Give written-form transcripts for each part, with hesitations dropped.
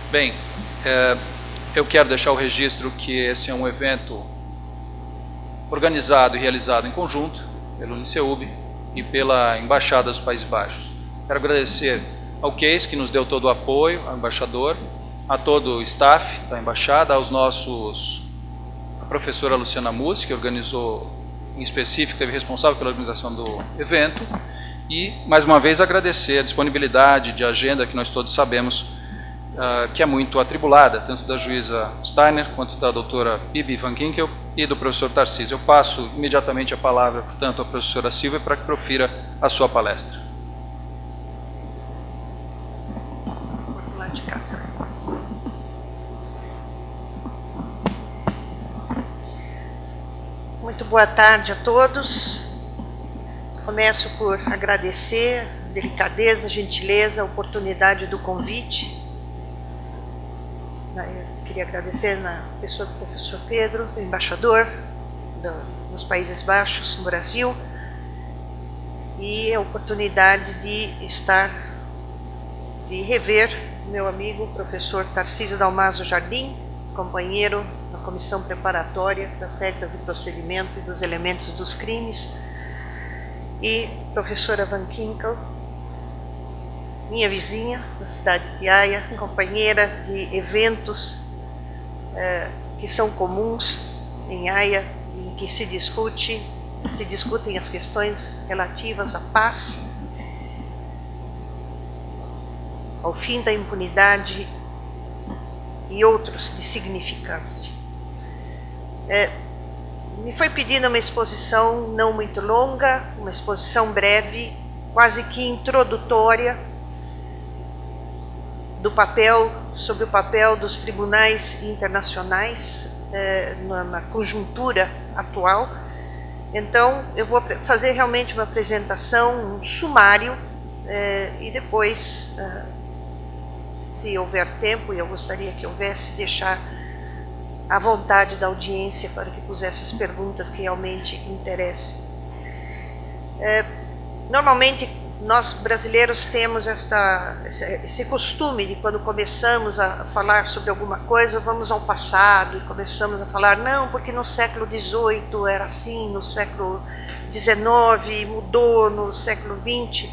Bem, eu quero deixar o registro que esse é um evento organizado e realizado em conjunto pelo Liceub e pela Embaixada dos Países Baixos. Quero agradecer ao Case, que nos deu todo o apoio, ao embaixador, a todo o staff da Embaixada, a professora Luciana Mussi, que organizou, em específico, teve responsável pela organização do evento, e, mais uma vez, agradecer a disponibilidade de agenda que nós todos sabemos que é muito atribulada, tanto da juíza Steiner, quanto da doutora Bibi Van Ginkel e do professor Tarcísio. Eu passo imediatamente a palavra, portanto, à professora Silvia para que profira a sua palestra. Muito boa tarde a todos. Começo por agradecer a delicadeza, a gentileza, a oportunidade do convite. Eu queria agradecer na pessoa do professor Pedro, o embaixador dos Países Baixos, no Brasil, e a oportunidade de rever meu amigo, o professor Tarcísio Dalmaso Jardim, companheiro na comissão preparatória das regras de procedimento e dos elementos dos crimes, e professora Van Ginkel, minha vizinha da cidade de Haia, companheira de eventos que são comuns em Haia, em que se discutem as questões relativas à paz, ao fim da impunidade e outros de significância. Me foi pedida uma exposição não muito longa, uma exposição breve, quase que introdutória, sobre o papel dos tribunais internacionais na conjuntura atual. Então, eu vou fazer realmente uma apresentação, um sumário, e depois, se houver tempo, e eu gostaria que houvesse, deixar à vontade da audiência para que pusesse as perguntas que realmente interessem. Normalmente, nós brasileiros temos esse costume de, quando começamos a falar sobre alguma coisa, vamos ao passado e começamos a falar, não, porque no século XVIII era assim, no século XIX mudou, no século XX.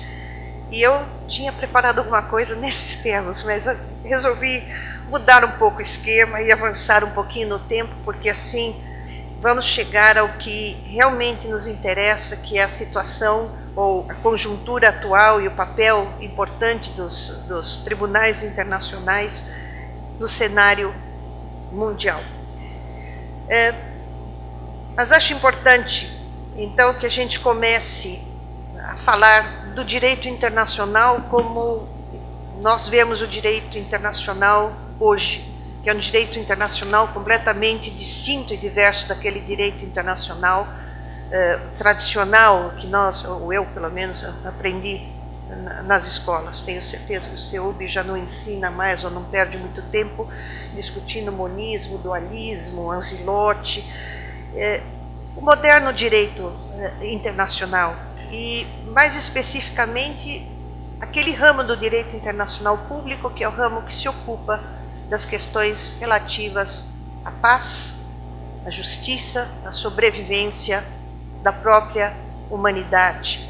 E eu tinha preparado alguma coisa nesses termos, mas eu resolvi mudar um pouco o esquema e avançar um pouquinho no tempo, porque assim vamos chegar ao que realmente nos interessa, que é a situação ou a conjuntura atual e o papel importante dos tribunais internacionais no cenário mundial. Mas acho importante, então, que a gente comece a falar do direito internacional como nós vemos o direito internacional hoje, que é um direito internacional completamente distinto e diverso daquele direito internacional tradicional que nós, ou eu pelo menos, aprendi nas escolas. Tenho certeza que o CEUB já não ensina mais ou não perde muito tempo discutindo monismo, dualismo, Ancelotti, o moderno direito internacional e, mais especificamente, aquele ramo do direito internacional público que é o ramo que se ocupa das questões relativas à paz, à justiça, à sobrevivência da própria humanidade.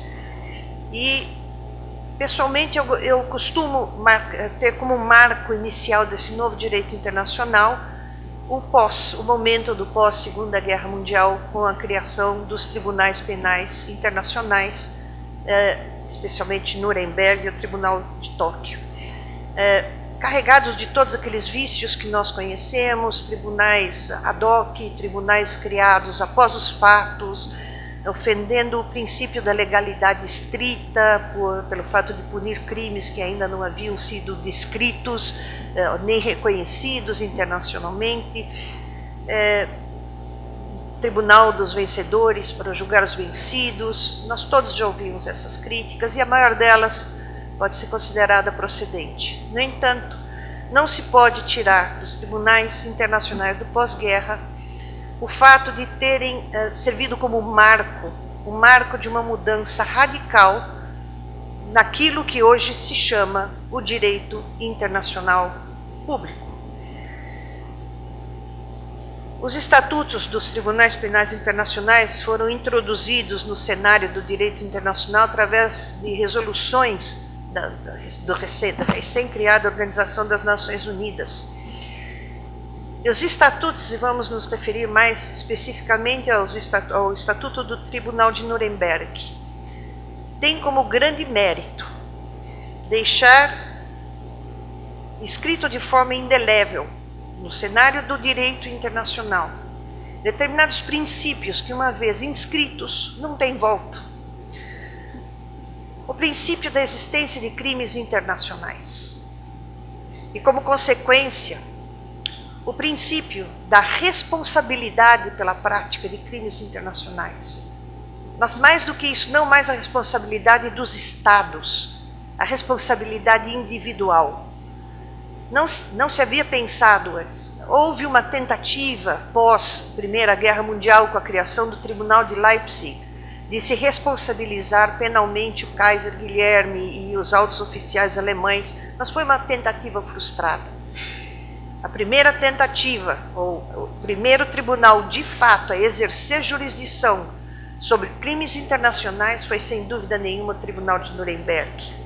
E, pessoalmente, eu costumo ter como marco inicial desse novo direito internacional o momento do pós-Segunda Guerra Mundial, com a criação dos tribunais penais internacionais, especialmente Nuremberg e o Tribunal de Tóquio. Carregados de todos aqueles vícios que nós conhecemos, tribunais ad hoc, tribunais criados após os fatos, ofendendo o princípio da legalidade estrita, pelo fato de punir crimes que ainda não haviam sido descritos, nem reconhecidos internacionalmente, Tribunal dos Vencedores para julgar os vencidos. Nós todos já ouvimos essas críticas e a maior delas pode ser considerada procedente. No entanto, não se pode tirar dos tribunais internacionais do pós-guerra o fato de terem servido como um marco de uma mudança radical naquilo que hoje se chama o direito internacional público. Os estatutos dos tribunais penais internacionais foram introduzidos no cenário do direito internacional através de resoluções da recém-criada Organização das Nações Unidas. E os estatutos, e vamos nos referir mais especificamente ao Estatuto do Tribunal de Nuremberg, tem como grande mérito deixar escrito de forma indelével no cenário do direito internacional determinados princípios que, uma vez inscritos, não têm volta. O princípio da existência de crimes internacionais e, como consequência, o princípio da responsabilidade pela prática de crimes internacionais. Mas, mais do que isso, não mais a responsabilidade dos Estados, a responsabilidade individual. Não se havia pensado antes. Houve uma tentativa, pós Primeira Guerra Mundial, com a criação do Tribunal de Leipzig, de se responsabilizar penalmente o Kaiser Guilherme e os altos oficiais alemães, mas foi uma tentativa frustrada. A primeira tentativa, ou o primeiro tribunal de fato a exercer jurisdição sobre crimes internacionais foi, sem dúvida nenhuma, o Tribunal de Nuremberg.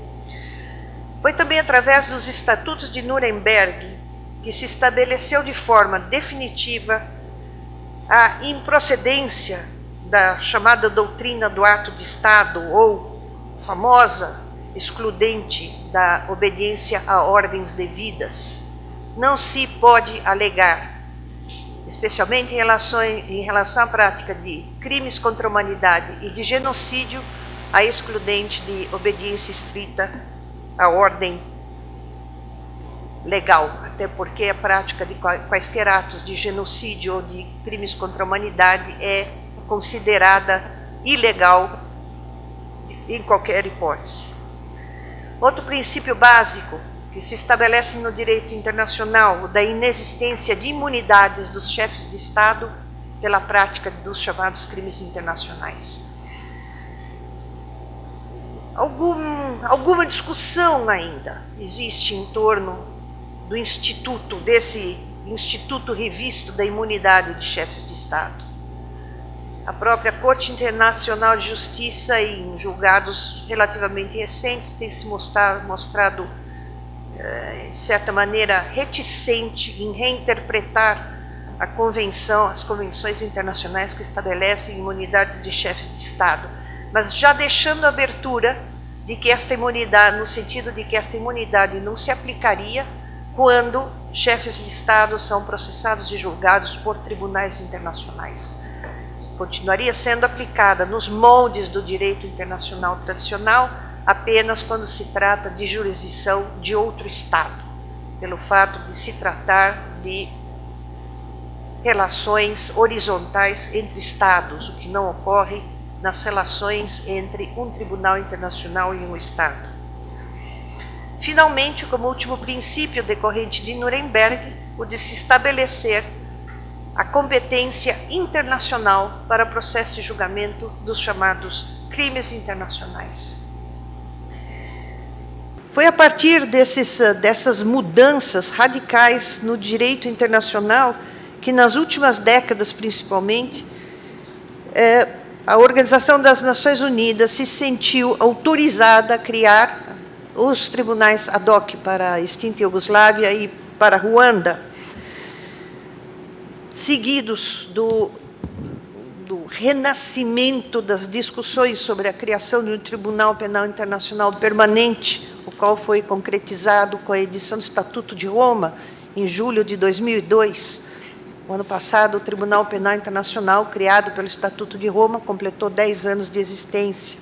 Foi também através dos Estatutos de Nuremberg que se estabeleceu de forma definitiva a improcedência da chamada doutrina do ato de Estado, ou famosa excludente da obediência a ordens devidas. Não se pode alegar, especialmente em relação à prática de crimes contra a humanidade e de genocídio, a excludente de obediência estrita à ordem legal, até porque a prática de quaisquer atos de genocídio ou de crimes contra a humanidade é considerada ilegal em qualquer hipótese. Outro princípio básico que se estabelece no direito internacional, o da inexistência de imunidades dos chefes de Estado pela prática dos chamados crimes internacionais. Alguma discussão ainda existe em torno do instituto, desse instituto revisto da imunidade de chefes de Estado. A própria Corte Internacional de Justiça, em julgados relativamente recentes, tem se mostrado de certa maneira, reticente em reinterpretar as convenções internacionais que estabelecem imunidades de chefes de Estado, mas já deixando a abertura de que esta imunidade, no sentido de que esta imunidade não se aplicaria quando chefes de Estado são processados e julgados por tribunais internacionais. Continuaria sendo aplicada nos moldes do direito internacional tradicional apenas quando se trata de jurisdição de outro Estado, pelo fato de se tratar de relações horizontais entre Estados, o que não ocorre nas relações entre um tribunal internacional e um Estado. Finalmente, como último princípio decorrente de Nuremberg, o de se estabelecer a competência internacional para processo e julgamento dos chamados crimes internacionais. Foi a partir dessas mudanças radicais no direito internacional que, nas últimas décadas principalmente, a Organização das Nações Unidas se sentiu autorizada a criar os tribunais ad hoc para a extinta Iugoslávia e para Ruanda, seguidos do renascimento das discussões sobre a criação de um Tribunal Penal Internacional permanente, o qual foi concretizado com a edição do Estatuto de Roma, em julho de 2002. O ano passado, o Tribunal Penal Internacional, criado pelo Estatuto de Roma, completou 10 anos de existência.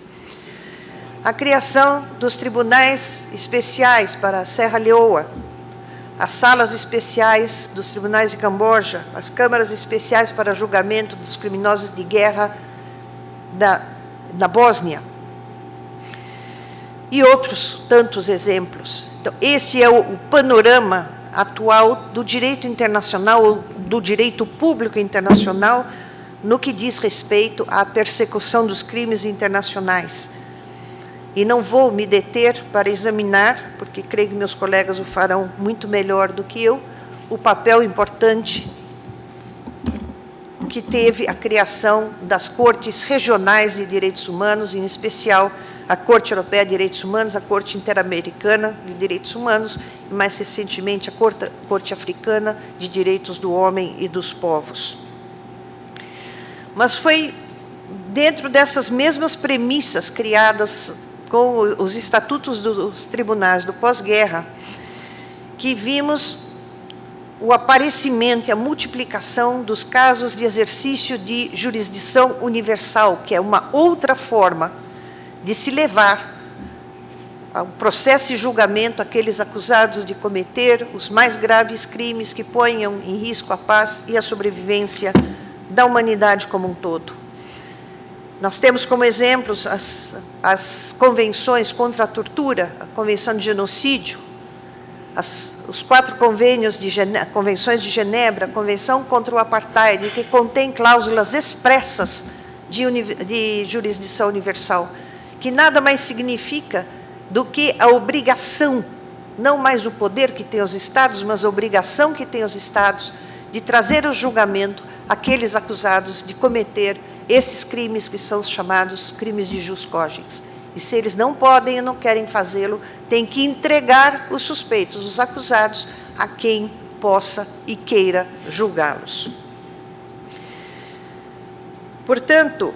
A criação dos tribunais especiais para a Serra Leoa, as salas especiais dos tribunais de Camboja, as câmaras especiais para julgamento dos criminosos de guerra da Bósnia, e outros tantos exemplos. Então, esse é o panorama atual do direito internacional, ou do direito público internacional, no que diz respeito à persecução dos crimes internacionais. e não vou me deter para examinar, porque creio que meus colegas o farão muito melhor do que eu, o papel importante que teve a criação das Cortes Regionais de Direitos Humanos, em especial a Corte Europeia de Direitos Humanos, a Corte Interamericana de Direitos Humanos e, mais recentemente, a Corte Africana de Direitos do Homem e dos Povos. Mas foi dentro dessas mesmas premissas criadas com os estatutos dos tribunais do pós-guerra que vimos o aparecimento e a multiplicação dos casos de exercício de jurisdição universal, que é uma outra forma de se levar ao processo e julgamento aqueles acusados de cometer os mais graves crimes que ponham em risco a paz e a sobrevivência da humanidade como um todo. Nós temos como exemplos as convenções contra a tortura, a Convenção de Genocídio, os 4 convênios convenções de Genebra, a Convenção contra o Apartheid, que contém cláusulas expressas de jurisdição universal, que nada mais significa do que a obrigação, não mais o poder que têm os Estados, mas a obrigação que têm os Estados de trazer ao julgamento aqueles acusados de cometer esses crimes que são chamados crimes de jus cogens. E se eles não podem e não querem fazê-lo, tem que entregar os suspeitos, os acusados, a quem possa e queira julgá-los. Portanto,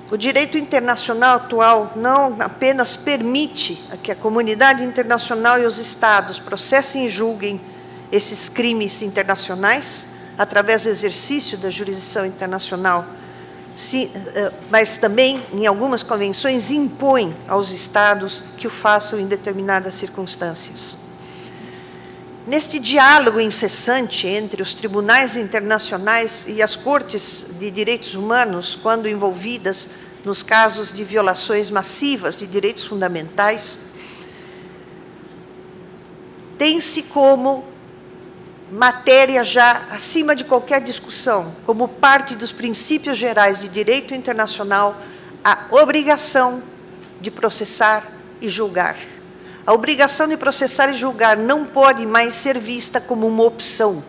o direito internacional atual não apenas permite que a comunidade internacional e os Estados processem e julguem esses crimes internacionais através do exercício da jurisdição internacional, mas também, em algumas convenções, impõe aos Estados que o façam em determinadas circunstâncias. Neste diálogo incessante entre os tribunais internacionais e as cortes de direitos humanos, quando envolvidas nos casos de violações massivas de direitos fundamentais, tem-se como matéria já acima de qualquer discussão, como parte dos princípios gerais de direito internacional, a obrigação de processar e julgar. A obrigação de processar e julgar não pode mais ser vista como uma opção.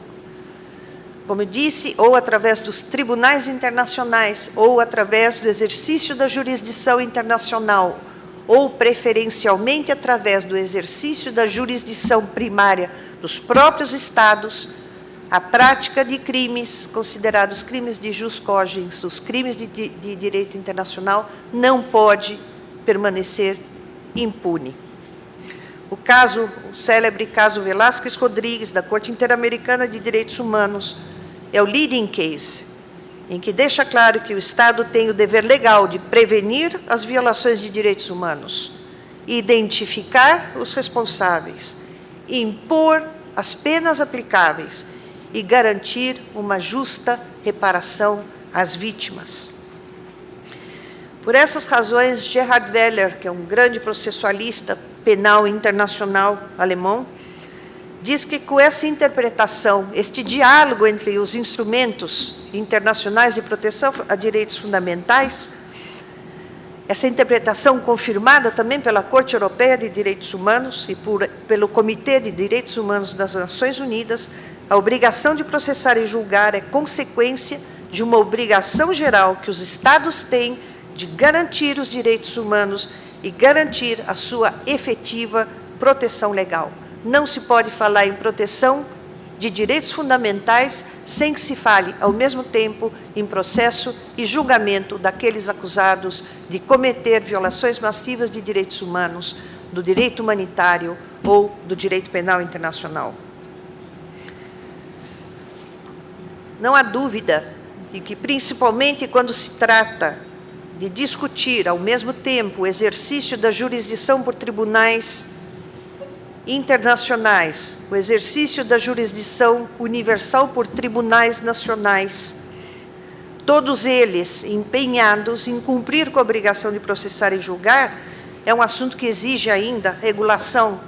Como eu disse, ou através dos tribunais internacionais, ou através do exercício da jurisdição internacional, ou preferencialmente através do exercício da jurisdição primária dos próprios Estados, a prática de crimes considerados crimes de jus cogens, os crimes de direito internacional, não pode permanecer impune. O célebre caso Velázquez Rodrigues, da Corte Interamericana de Direitos Humanos, é o leading case, em que deixa claro que o Estado tem o dever legal de prevenir as violações de direitos humanos, identificar os responsáveis, impor as penas aplicáveis e garantir uma justa reparação às vítimas. Por essas razões, Gerhard Weller, que é um grande processualista penal internacional alemão, diz que com essa interpretação, este diálogo entre os instrumentos internacionais de proteção a direitos fundamentais, essa interpretação confirmada também pela Corte Europeia de Direitos Humanos e pelo Comitê de Direitos Humanos das Nações Unidas, a obrigação de processar e julgar é consequência de uma obrigação geral que os Estados têm de garantir os direitos humanos e garantir a sua efetiva proteção legal. Não se pode falar em proteção de direitos fundamentais sem que se fale, ao mesmo tempo, em processo e julgamento daqueles acusados de cometer violações massivas de direitos humanos, do direito humanitário ou do direito penal internacional. Não há dúvida de que, principalmente quando se trata de discutir, ao mesmo tempo, o exercício da jurisdição por tribunais internacionais, o exercício da jurisdição universal por tribunais nacionais, todos eles empenhados em cumprir com a obrigação de processar e julgar, é um assunto que exige ainda regulação,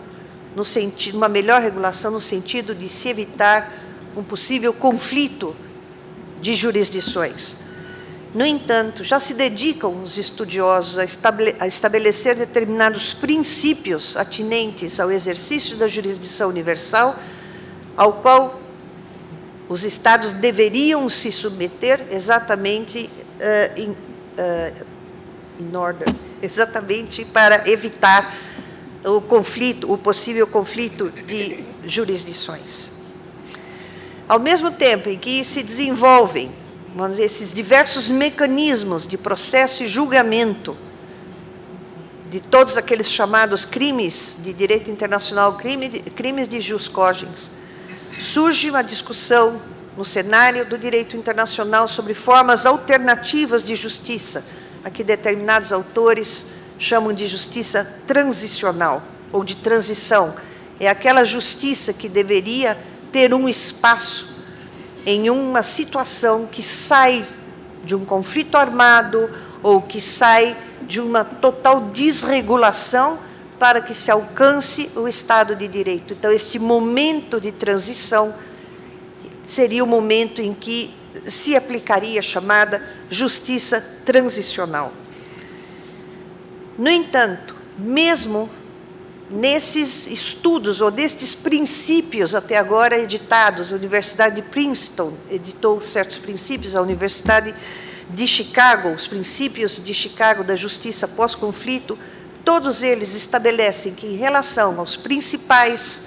no sentido, uma melhor regulação no sentido de se evitar um possível conflito de jurisdições. No entanto, já se dedicam os estudiosos a estabelecer determinados princípios atinentes ao exercício da jurisdição universal, ao qual os Estados deveriam se submeter exatamente exatamente para evitar o conflito, o possível conflito de jurisdições. Ao mesmo tempo em que se desenvolvem, vamos dizer, esses diversos mecanismos de processo e julgamento de todos aqueles chamados crimes de direito internacional, crimes de jus cogens, surge uma discussão no cenário do direito internacional sobre formas alternativas de justiça, a que determinados autores chamam de justiça transicional, ou de transição. É aquela justiça que deveria ter um espaço em uma situação que sai de um conflito armado ou que sai de uma total desregulação para que se alcance o Estado de Direito. Então, este momento de transição seria o momento em que se aplicaria a chamada justiça transicional. No entanto, mesmo nesses estudos, ou destes princípios até agora editados, a Universidade de Princeton editou certos princípios, a Universidade de Chicago, os princípios de Chicago da justiça pós-conflito, todos eles estabelecem que, em relação aos principais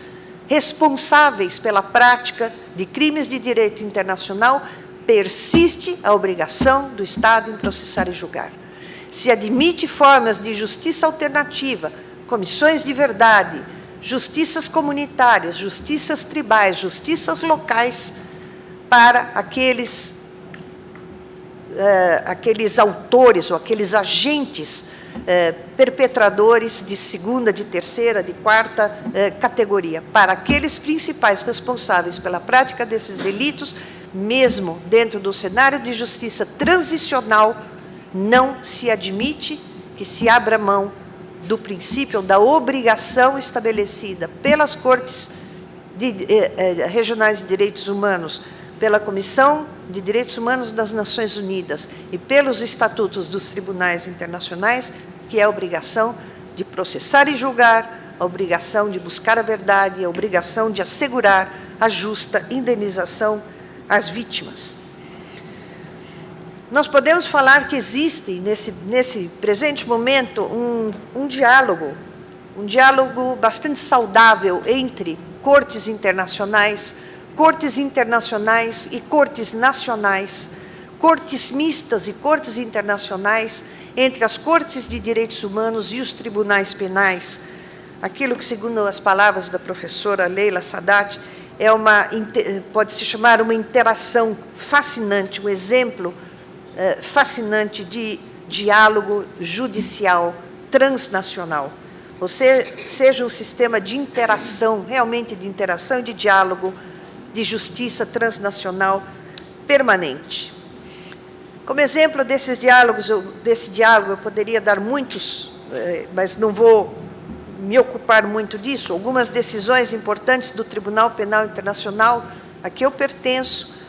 responsáveis pela prática de crimes de direito internacional, persiste a obrigação do Estado em processar e julgar. Se admite formas de justiça alternativa, comissões de verdade, justiças comunitárias, justiças tribais, justiças locais, para aqueles autores ou aqueles agentes perpetradores de segunda, de terceira, de quarta categoria, para aqueles principais responsáveis pela prática desses delitos, mesmo dentro do cenário de justiça transicional, não se admite que se abra mão do princípio da obrigação estabelecida pelas Cortes Regionais de Direitos Humanos, pela Comissão de Direitos Humanos das Nações Unidas e pelos estatutos dos tribunais internacionais, que é a obrigação de processar e julgar, a obrigação de buscar a verdade, a obrigação de assegurar a justa indenização às vítimas. Nós podemos falar que existe, nesse presente momento, um diálogo bastante saudável entre cortes internacionais e cortes nacionais, cortes mistas e cortes internacionais, entre as cortes de direitos humanos e os tribunais penais. Aquilo que, segundo as palavras da professora Leila Sadat, pode-se chamar uma interação fascinante, um exemplo fascinante de diálogo judicial transnacional. Ou seja, um sistema de interação, realmente de interação e de diálogo, de justiça transnacional permanente. Como exemplo desse diálogo, eu poderia dar muitos, mas não vou me ocupar muito disso. Algumas decisões importantes do Tribunal Penal Internacional a que eu pertenço,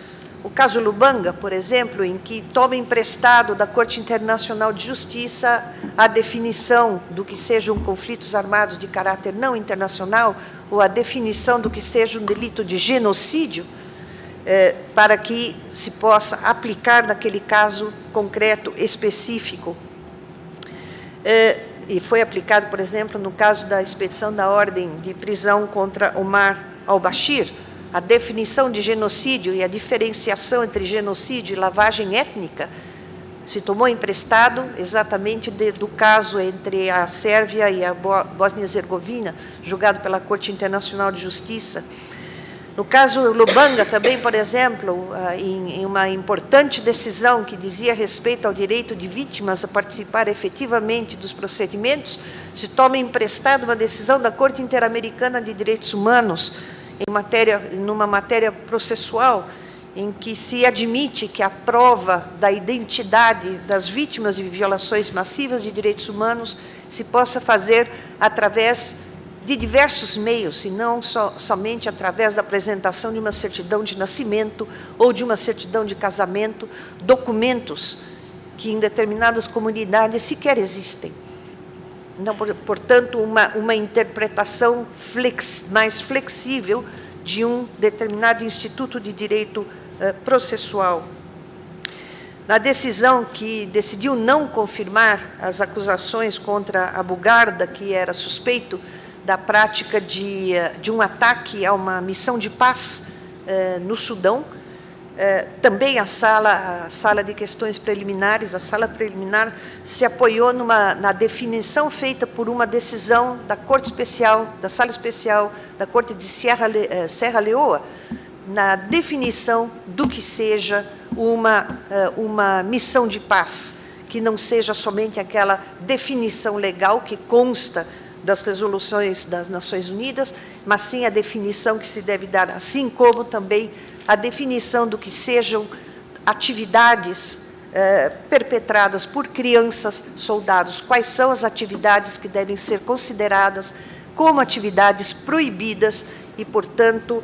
o caso Lubanga, por exemplo, em que toma emprestado da Corte Internacional de Justiça a definição do que sejam conflitos armados de caráter não internacional, ou a definição do que seja um delito de genocídio, para que se possa aplicar naquele caso concreto, específico. E foi aplicado, por exemplo, no caso da expedição da ordem de prisão contra Omar al-Bashir, a definição de genocídio e a diferenciação entre genocídio e lavagem étnica se tomou emprestado exatamente do caso entre a Sérvia e a Bósnia-Herzegovina, julgado pela Corte Internacional de Justiça. No caso Lubanga também, por exemplo, em uma importante decisão que dizia respeito ao direito de vítimas a participar efetivamente dos procedimentos, se toma emprestado uma decisão da Corte Interamericana de Direitos Humanos, numa matéria processual, em que se admite que a prova da identidade das vítimas de violações massivas de direitos humanos se possa fazer através de diversos meios, e não somente através da apresentação de uma certidão de nascimento ou de uma certidão de casamento, documentos que em determinadas comunidades sequer existem. Então, portanto, uma interpretação mais flexível de um determinado instituto de direito processual. Na decisão que decidiu não confirmar as acusações contra Abu Garda, que era suspeito da prática de um ataque a uma missão de paz no Sudão, também a sala de questões preliminares, a sala preliminar, se apoiou na definição feita por uma decisão da Corte Especial, da Sala Especial da Corte de Serra Leoa, na definição do que seja uma missão de paz, que não seja somente aquela definição legal que consta das resoluções das Nações Unidas, mas sim a definição que se deve dar, assim como também a definição do que sejam atividades perpetradas por crianças, soldados, quais são as atividades que devem ser consideradas como atividades proibidas e, portanto,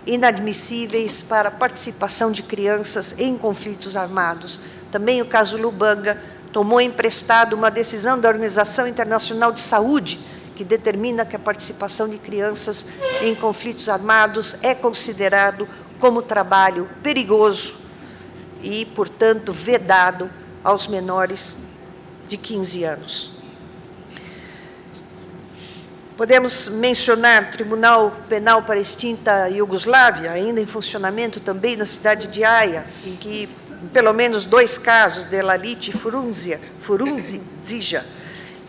inadmissíveis para a participação de crianças em conflitos armados. Também o caso Lubanga tomou emprestado uma decisão da Organização Internacional de Saúde, que determina que a participação de crianças em conflitos armados é considerado como trabalho perigoso e, portanto, vedado aos menores de 15 anos. Podemos mencionar o Tribunal Penal para a extinta Iugoslávia, ainda em funcionamento também na cidade de Haia, em que pelo menos 2 casos de Lalit e Furundzija,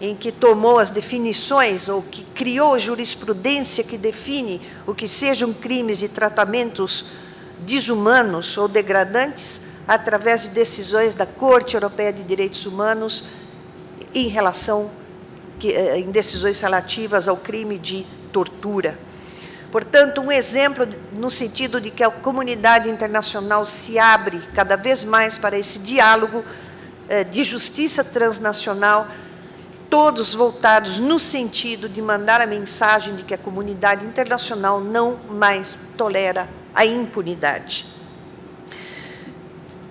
em que tomou as definições, ou que criou a jurisprudência que define o que sejam crimes de tratamentos desumanos ou degradantes, através de decisões da Corte Europeia de Direitos Humanos em decisões relativas ao crime de tortura. Portanto, um exemplo no sentido de que a comunidade internacional se abre cada vez mais para esse diálogo de justiça transnacional, todos voltados no sentido de mandar a mensagem de que a comunidade internacional não mais tolera a impunidade.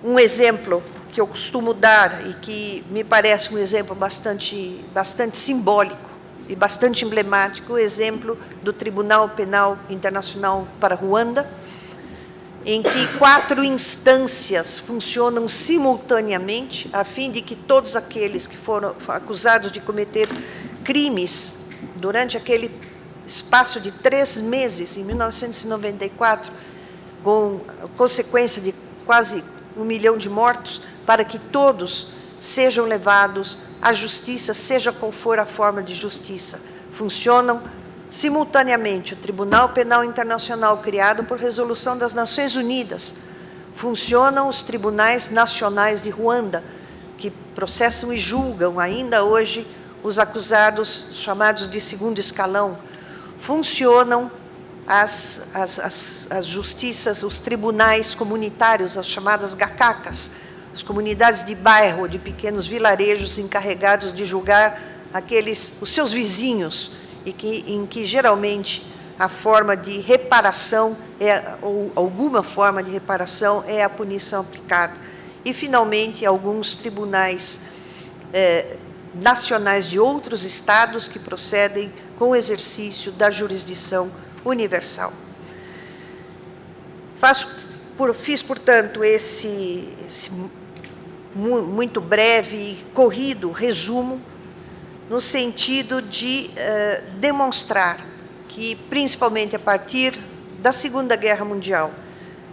Um exemplo que eu costumo dar e que me parece um exemplo bastante simbólico e bastante emblemático, o exemplo do Tribunal Penal Internacional para Ruanda, em que 4 instâncias funcionam simultaneamente, a fim de que todos aqueles que foram acusados de cometer crimes durante aquele espaço de 3 meses, em 1994, com consequência de quase 1 milhão de mortos, para que todos sejam levados à justiça, seja qual for a forma de justiça. Funcionam simultaneamente o Tribunal Penal Internacional, criado por resolução das Nações Unidas. Funcionam os tribunais nacionais de Ruanda, que processam e julgam ainda hoje os acusados chamados de segundo escalão. Funcionam as justiças, os tribunais comunitários, as chamadas gacacas, as comunidades de bairro, de pequenos vilarejos encarregados de julgar os seus vizinhos, em que geralmente a forma de reparação, ou alguma forma de reparação, é a punição aplicada. E, finalmente, alguns tribunais nacionais de outros estados que procedem com o exercício da jurisdição universal. Fiz, portanto, esse muito breve e corrido resumo, no sentido de demonstrar que, principalmente a partir da Segunda Guerra Mundial,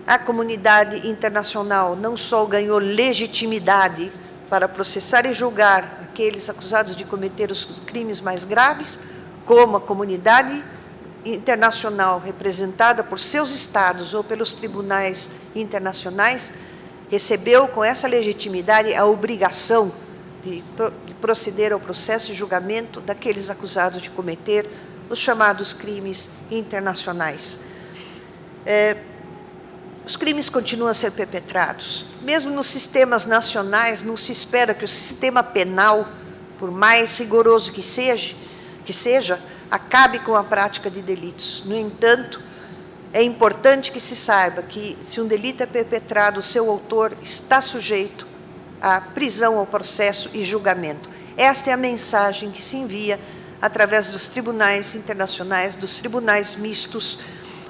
a comunidade internacional não só ganhou legitimidade para processar e julgar aqueles acusados de cometer os crimes mais graves, como a comunidade internacional representada por seus estados ou pelos tribunais internacionais, recebeu com essa legitimidade a obrigação de proceder ao processo de julgamento daqueles acusados de cometer os chamados crimes internacionais. Os crimes continuam a ser perpetrados. Mesmo nos sistemas nacionais, não se espera que o sistema penal, por mais rigoroso que seja, acabe com a prática de delitos. No entanto, é importante que se saiba que, se um delito é perpetrado, o seu autor está sujeito a prisão ao processo e julgamento. Esta é a mensagem que se envia através dos tribunais internacionais, dos tribunais mistos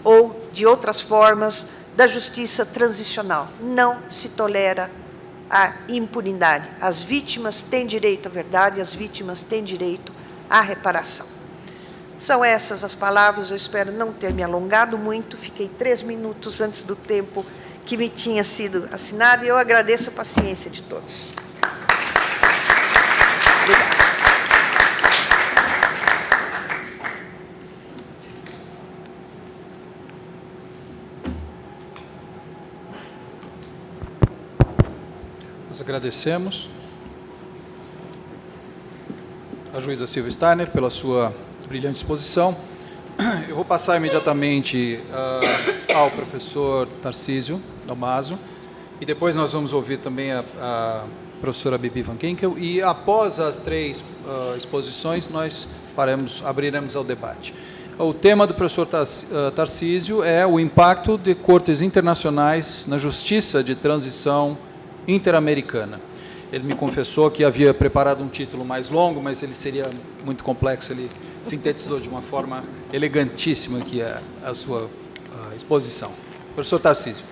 ou de outras formas da justiça transicional. Não se tolera a impunidade. As vítimas têm direito à verdade, as vítimas têm direito à reparação. São essas as palavras, eu espero não ter me alongado muito, fiquei 3 minutos antes do tempo que me tinha sido assinado e eu agradeço a paciência de todos. Obrigada. Nós agradecemos a juíza Silvia Steiner pela sua brilhante exposição. Eu vou passar imediatamente ao professor Tarcísio Dalmaso e depois nós vamos ouvir também a professora Bibi Van Ginkel e após as 3 exposições nós abriremos ao debate. O tema do professor Tarcísio é o impacto de cortes internacionais na justiça de transição interamericana. Ele me confessou que havia preparado um título mais longo, mas ele seria muito complexo, ele sintetizou de uma forma elegantíssima aqui a sua exposição. Professor Tarcísio.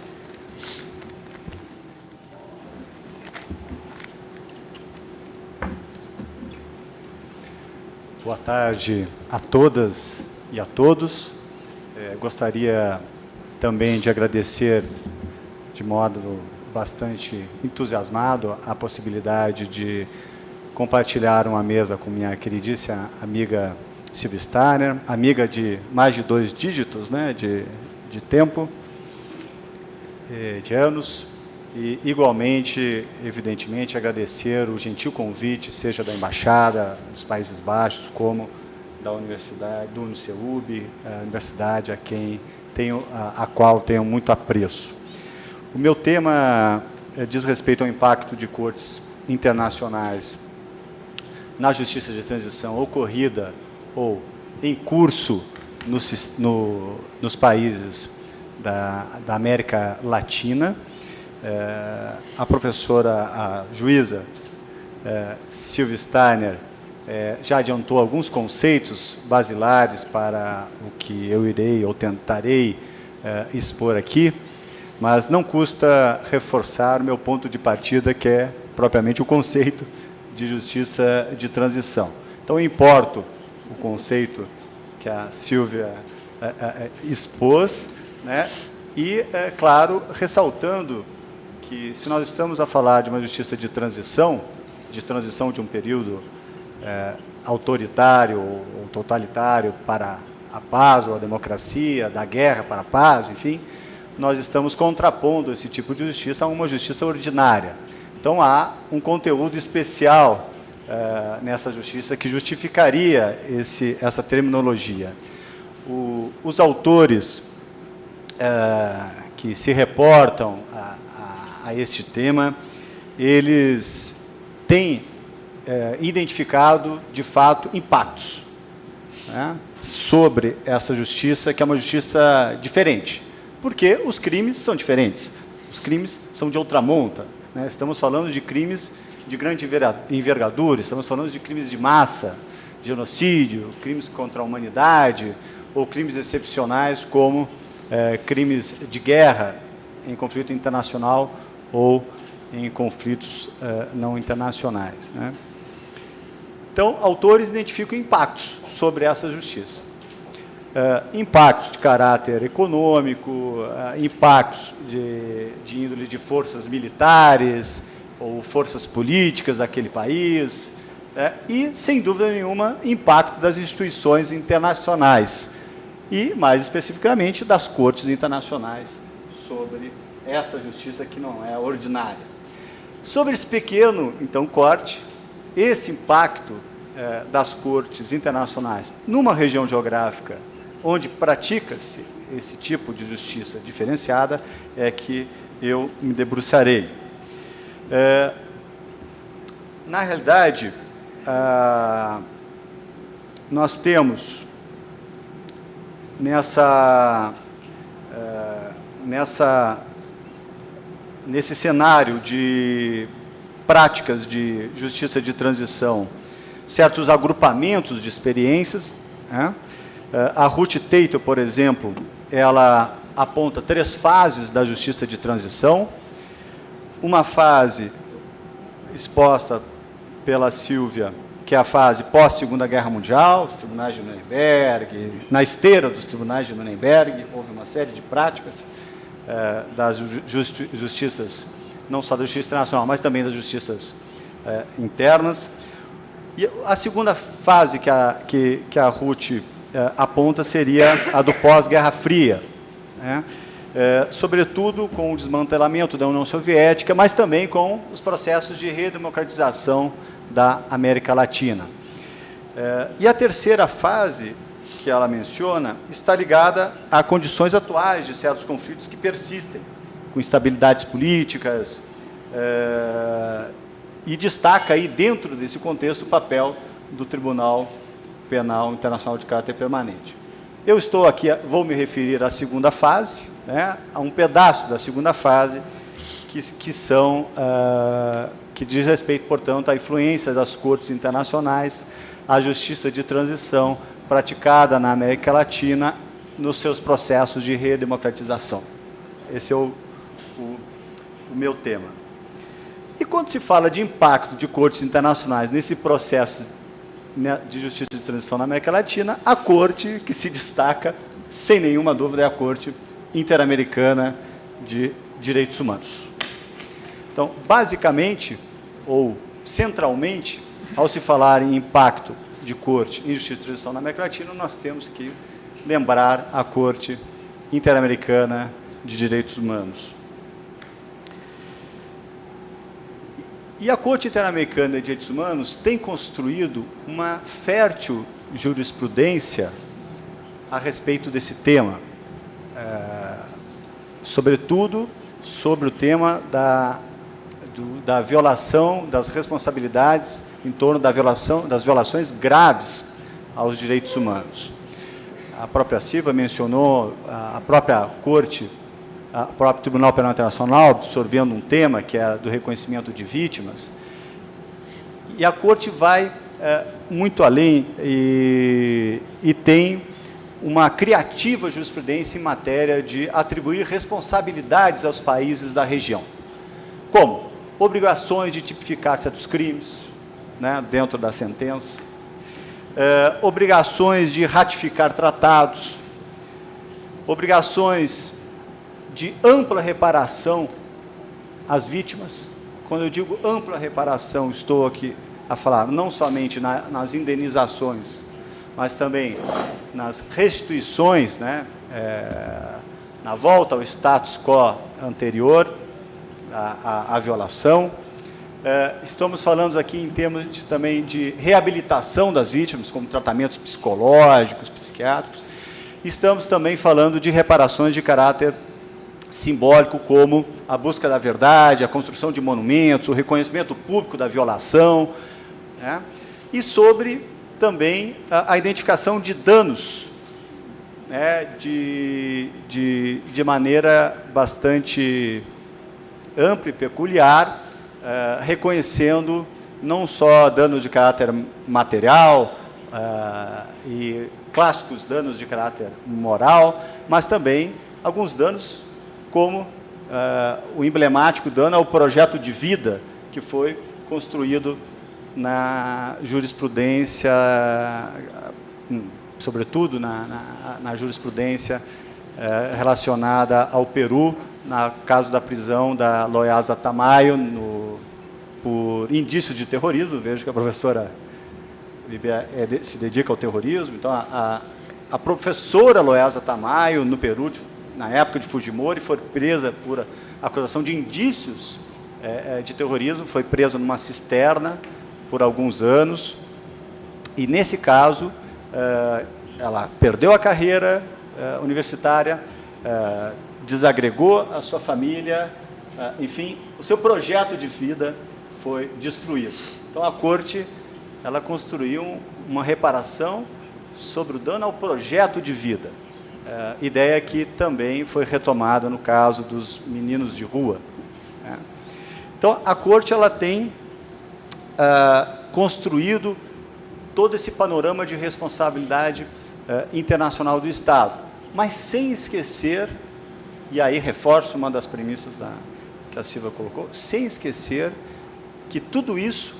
Boa tarde a todas e a todos. Gostaria também de agradecer de modo bastante entusiasmado a possibilidade de compartilhar uma mesa com minha queridíssima amiga Silvia Steiner, amiga de mais de 2 dígitos, né, de tempo, de anos, e igualmente, evidentemente, agradecer o gentil convite, seja da Embaixada dos Países Baixos, como da Universidade, do UNICEUB, a universidade a qual tenho muito apreço. O meu tema diz respeito ao impacto de cortes internacionais na justiça de transição ocorrida ou em curso nos países da América Latina. A professora, a juíza Silvia Steiner já adiantou alguns conceitos basilares para o que eu irei ou tentarei expor aqui, mas não custa reforçar o meu ponto de partida, que é propriamente o conceito de justiça de transição. Então, eu importo o conceito que a Silvia expôs, né? E, claro, ressaltando que, se nós estamos a falar de uma justiça de transição de um período autoritário ou totalitário para a paz ou a democracia, da guerra para a paz, enfim, nós estamos contrapondo esse tipo de justiça a uma justiça ordinária. Então, há um conteúdo especial nessa justiça que justificaria essa terminologia. Os autores que se reportam a este tema, eles têm identificado, de fato, impactos, né, sobre essa justiça, que é uma justiça diferente, porque os crimes são diferentes, os crimes são de outra monta, né? Estamos falando de crimes de grande envergadura, estamos falando de crimes de massa, genocídio, crimes contra a humanidade, ou crimes excepcionais como crimes de guerra em conflito internacional ou em conflitos não internacionais, né? Então, autores identificam impactos sobre essa justiça. Impactos de caráter econômico, impactos de índole de forças militares ou forças políticas daquele país, e, sem dúvida nenhuma, impacto das instituições internacionais e, mais especificamente, das cortes internacionais sobre essa justiça que não é ordinária. Sobre esse pequeno, então, corte, esse impacto das cortes internacionais numa região geográfica onde pratica-se esse tipo de justiça diferenciada é que eu me debruçarei. Na realidade, nós temos nesse cenário de práticas de justiça de transição certos agrupamentos de experiências, né? A Ruth Tatel, por exemplo, ela aponta 3 fases da justiça de transição. Uma fase exposta pela Silvia, que é a fase pós-Segunda Guerra Mundial, os tribunais de Nuremberg, na esteira dos tribunais de Nuremberg, houve uma série de práticas das justiças, não só da justiça internacional, mas também das justiças internas. E a segunda fase que a Ruth aponta seria a do pós-Guerra Fria, né? Sobretudo com o desmantelamento da União Soviética, mas também com os processos de redemocratização da América Latina. E a terceira fase que ela menciona está ligada a condições atuais de certos conflitos que persistem, com instabilidades políticas, e destaca aí, dentro desse contexto, o papel do Tribunal Penal Internacional de caráter permanente. Eu estou aqui, vou me referir à segunda fase, né, a um pedaço da segunda fase, que diz respeito, portanto, à influência das cortes internacionais, à justiça de transição praticada na América Latina nos seus processos de redemocratização. Esse é o meu tema. E quando se fala de impacto de cortes internacionais nesse processo, né, de justiça de transição na América Latina, a corte que se destaca, sem nenhuma dúvida, é a Corte Interamericana de Direitos Humanos. Então, basicamente, ou centralmente, ao se falar em impacto de corte em justiça de transição na América Latina, nós temos que lembrar a Corte Interamericana de Direitos Humanos. E a Corte Interamericana de Direitos Humanos tem construído uma fértil jurisprudência a respeito desse tema, sobretudo sobre o tema da violação das responsabilidades em torno das violações graves aos direitos humanos. A própria Silvia mencionou a própria Corte, o próprio Tribunal Penal Internacional, absorvendo um tema que é do reconhecimento de vítimas, e a Corte vai muito além e tem uma criativa jurisprudência em matéria de atribuir responsabilidades aos países da região, como obrigações de tipificar certos crimes, né, dentro da sentença, obrigações de ratificar tratados, obrigações de ampla reparação às vítimas. Quando eu digo ampla reparação, estou aqui a falar não somente nas indenizações, mas também nas restituições, né, na volta ao status quo anterior à violação. Estamos falando aqui em termos também de reabilitação das vítimas, como tratamentos psicológicos, psiquiátricos. Estamos também falando de reparações de caráter simbólico, como a busca da verdade, a construção de monumentos, o reconhecimento público da violação, né? E sobre também a identificação de danos, né, de maneira bastante ampla e peculiar, reconhecendo não só danos de caráter material e clássicos danos de caráter moral, mas também alguns danos como o emblemático dano ao projeto de vida que foi construído na jurisprudência, sobretudo na jurisprudência relacionada ao Peru, no caso da prisão da Loaysa Tamayo por indícios de terrorismo. Vejo que a professora se dedica ao terrorismo. Então, a professora Loaysa Tamayo, no Peru, na época de Fujimori, foi presa por acusação de indícios de terrorismo, foi presa numa cisterna por alguns anos, e nesse caso ela perdeu a carreira universitária, desagregou a sua família, enfim, o seu projeto de vida foi destruído. Então a Corte, ela construiu uma reparação sobre o dano ao projeto de vida, ideia que também foi retomada no caso dos meninos de rua, né? Então, a Corte ela tem construído todo esse panorama de responsabilidade internacional do Estado, mas sem esquecer, e aí reforço uma das premissas que a Silvia colocou, sem esquecer que tudo isso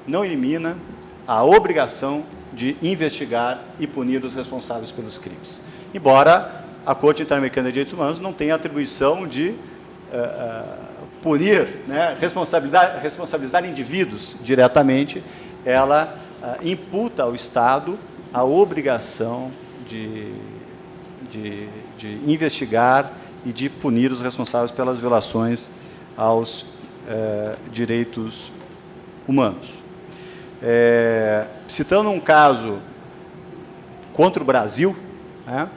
não elimina a obrigação de investigar e punir os responsáveis pelos crimes. Embora a Corte Interamericana de Direitos Humanos não tenha atribuição de punir, né, responsabilizar indivíduos diretamente, ela imputa ao Estado a obrigação de investigar e de punir os responsáveis pelas violações aos direitos humanos. Citando um caso contra o Brasil, né,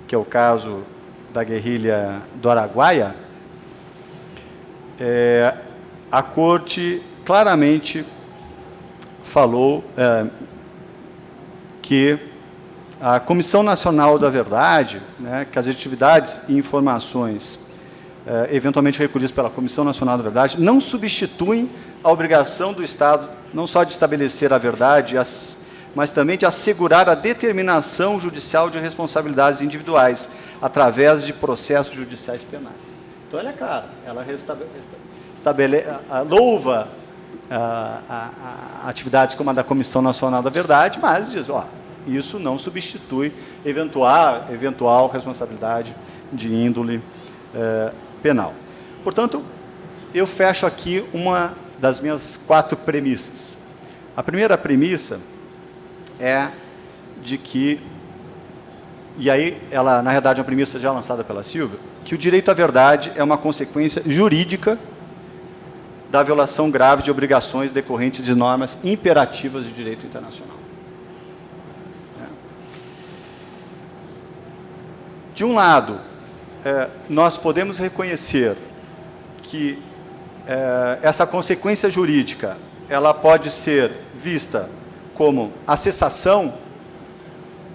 que é o caso da guerrilha do Araguaia, a Corte claramente falou que a Comissão Nacional da Verdade, né, que as atividades e informações eventualmente recolhidas pela Comissão Nacional da Verdade não substituem a obrigação do Estado não só de estabelecer a verdade, mas também de assegurar a determinação judicial de responsabilidades individuais através de processos judiciais penais. Então, ela é clara, ela louva atividades como a da Comissão Nacional da Verdade, mas diz, isso não substitui eventual responsabilidade de índole penal. Portanto, eu fecho aqui uma das minhas 4 premissas. A primeira premissa é de que, e aí ela, na realidade, é uma premissa já lançada pela Silvia, que o direito à verdade é uma consequência jurídica da violação grave de obrigações decorrentes de normas imperativas de direito internacional. De um lado, nós podemos reconhecer que essa consequência jurídica ela pode ser vista como a cessação,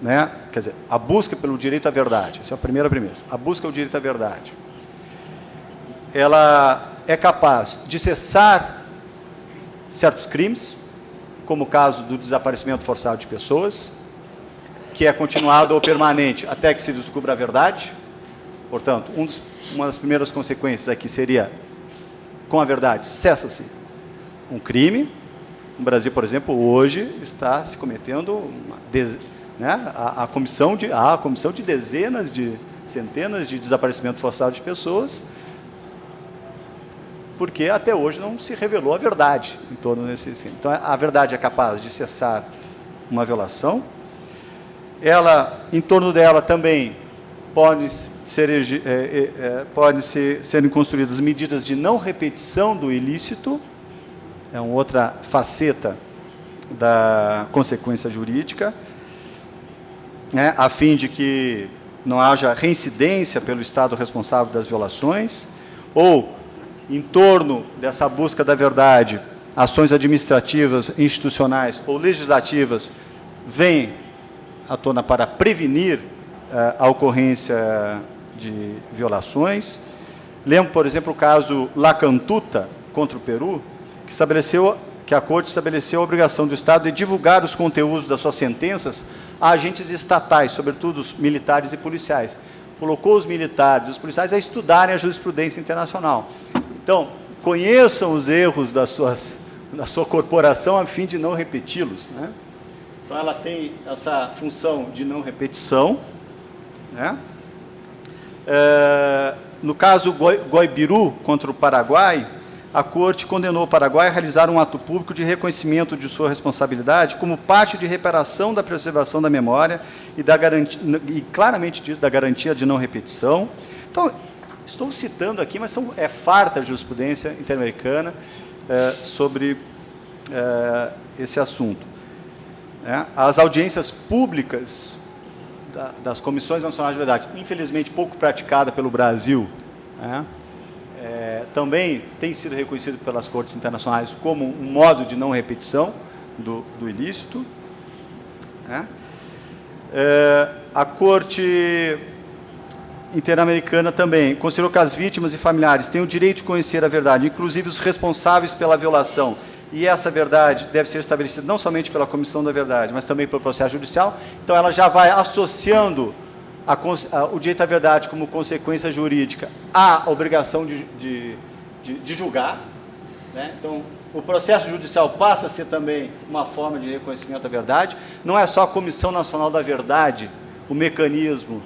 né, quer dizer, a busca pelo direito à verdade. Essa é a primeira premissa. A busca pelo direito à verdade. Ela é capaz de cessar certos crimes, como o caso do desaparecimento forçado de pessoas, que é continuado ou permanente até que se descubra a verdade. Portanto, uma das primeiras consequências aqui seria, com a verdade, cessa-se um crime. No Brasil, por exemplo, hoje está se cometendo a comissão de dezenas de centenas de desaparecimentos forçados de pessoas, porque até hoje não se revelou a verdade em torno desse crime. Então, a verdade é capaz de cessar uma violação. Ela, em torno dela também serem construídas medidas de não repetição do ilícito, é uma outra faceta da consequência jurídica, né, a fim de que não haja reincidência pelo Estado responsável das violações, ou, em torno dessa busca da verdade, ações administrativas, institucionais ou legislativas vêm à tona para prevenir a ocorrência de violações. Lembro, por exemplo, o caso Lacantuta contra o Peru, que a Corte estabeleceu a obrigação do Estado de divulgar os conteúdos das suas sentenças a agentes estatais, sobretudo os militares e policiais. Colocou os militares e os policiais a estudarem a jurisprudência internacional. Então, conheçam os erros da sua corporação a fim de não repeti-los, né? Então, ela tem essa função de não repetição, né? No caso Guaibiru contra o Paraguai, a Corte condenou o Paraguai a realizar um ato público de reconhecimento de sua responsabilidade como parte de reparação da preservação da memória e claramente diz da garantia de não repetição. Então, estou citando aqui, mas é farta a jurisprudência interamericana sobre esse assunto. As audiências públicas das Comissões Nacionais de Verdade, infelizmente pouco praticada pelo Brasil, também tem sido reconhecido pelas Cortes Internacionais como um modo de não repetição do ilícito. A Corte Interamericana também considerou que as vítimas e familiares têm o direito de conhecer a verdade, inclusive os responsáveis pela violação. E essa verdade deve ser estabelecida não somente pela Comissão da Verdade, mas também pelo processo judicial. Então, ela já vai associando o direito à verdade como consequência jurídica à obrigação de julgar, né? Então, o processo judicial passa a ser também uma forma de reconhecimento da verdade. Não é só a Comissão Nacional da Verdade o mecanismo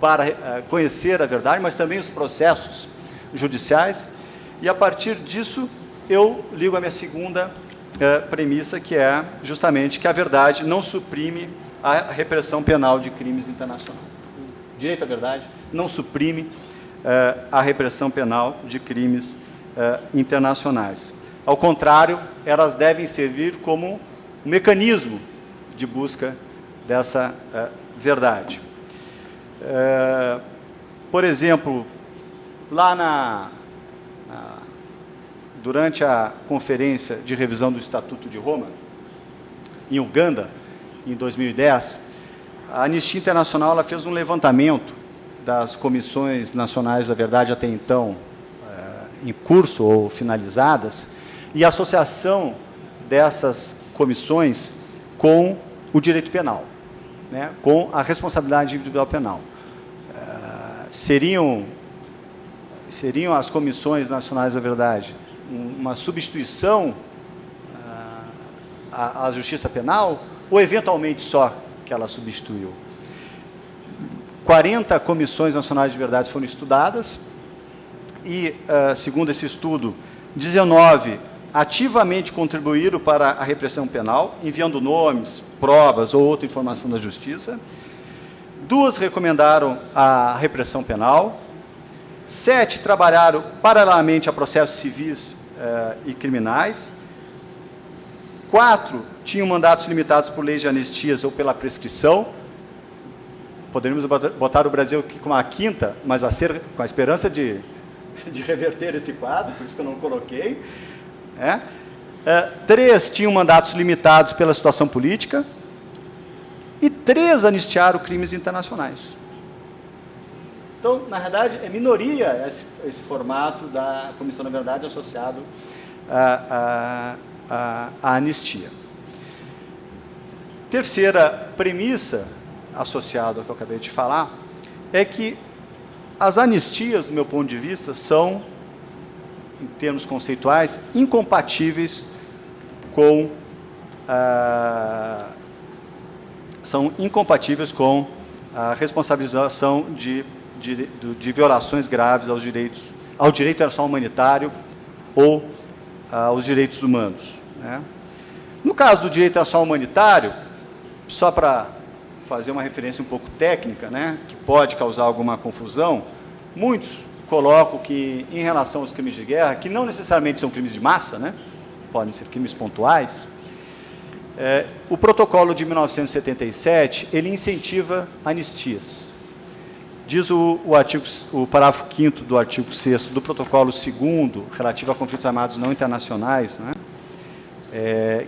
para conhecer a verdade, mas também os processos judiciais. E, a partir disso, eu ligo a minha segunda premissa, que é justamente que a verdade não suprime a repressão penal de crimes internacionais. O direito à verdade não suprime a repressão penal de crimes internacionais. Ao contrário, elas devem servir como um mecanismo de busca dessa verdade. Por exemplo, lá durante a Conferência de Revisão do Estatuto de Roma, em Uganda, em 2010, a Anistia Internacional ela fez um levantamento das comissões nacionais da verdade até então em curso ou finalizadas, e a associação dessas comissões com o direito penal, né, com a responsabilidade individual penal. Seriam as comissões nacionais da verdade uma substituição à justiça penal, ou eventualmente só que ela substituiu? 40 comissões nacionais de verdade foram estudadas e, segundo esse estudo, 19 ativamente contribuíram para a repressão penal, enviando nomes, provas ou outra informação da justiça. 2 recomendaram a repressão penal. 7 trabalharam paralelamente a processos civis e criminais. 4 tinham mandatos limitados por leis de anistias ou pela prescrição. Poderíamos botar o Brasil aqui com a 5ª, mas com a esperança de reverter esse quadro, por isso que eu não coloquei. 3 tinham mandatos limitados pela situação política e 3 anistiaram crimes internacionais. Então, na verdade, é minoria esse formato da Comissão da Verdade associado à anistia. Terceira premissa associada ao que eu acabei de falar é que as anistias, do meu ponto de vista, são, em termos conceituais, incompatíveis com a responsabilização de violações graves ao direito internacional humanitário ou aos direitos humanos, né? No caso do direito internacional humanitário, só para fazer uma referência um pouco técnica, né, que pode causar alguma confusão, muitos colocam que, em relação aos crimes de guerra, que não necessariamente são crimes de massa, né, podem ser crimes pontuais, o protocolo de 1977, ele incentiva anistias. Diz o parágrafo 5º do artigo 6º do protocolo 2º, relativo a conflitos armados não internacionais, né,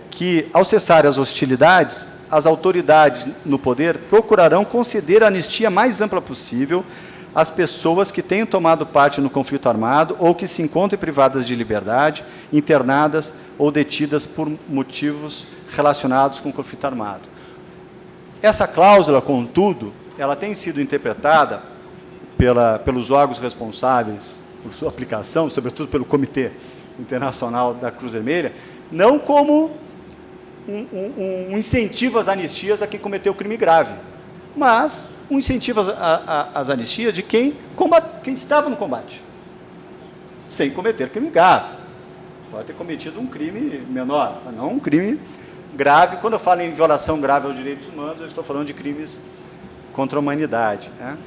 que, ao cessar as hostilidades, as autoridades no poder procurarão conceder a anistia mais ampla possível às pessoas que tenham tomado parte no conflito armado ou que se encontrem privadas de liberdade, internadas ou detidas por motivos relacionados com o conflito armado. Essa cláusula, contudo, ela tem sido interpretada pelos órgãos responsáveis por sua aplicação, sobretudo pelo Comitê Internacional da Cruz Vermelha, não como um incentivo às anistias a quem cometeu crime grave, mas um incentivo às anistias de quem estava no combate, sem cometer crime grave. Pode ter cometido um crime menor, mas não um crime grave. Quando eu falo em violação grave aos direitos humanos, eu estou falando de crimes contra a humanidade, né?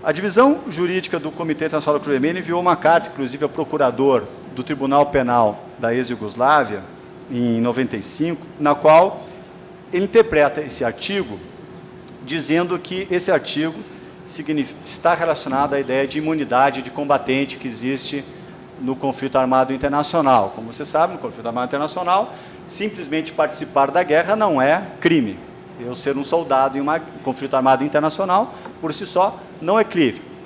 A divisão jurídica do Comitê Internacional da Cruz Vermelha enviou uma carta, inclusive, ao procurador do Tribunal Penal da ex-Iugoslávia, em 95, na qual ele interpreta esse artigo dizendo que esse artigo está relacionado à ideia de imunidade de combatente que existe no conflito armado internacional. Como você sabe, no conflito armado internacional, simplesmente participar da guerra não é crime. Eu ser um soldado em um conflito armado internacional, por si só, não é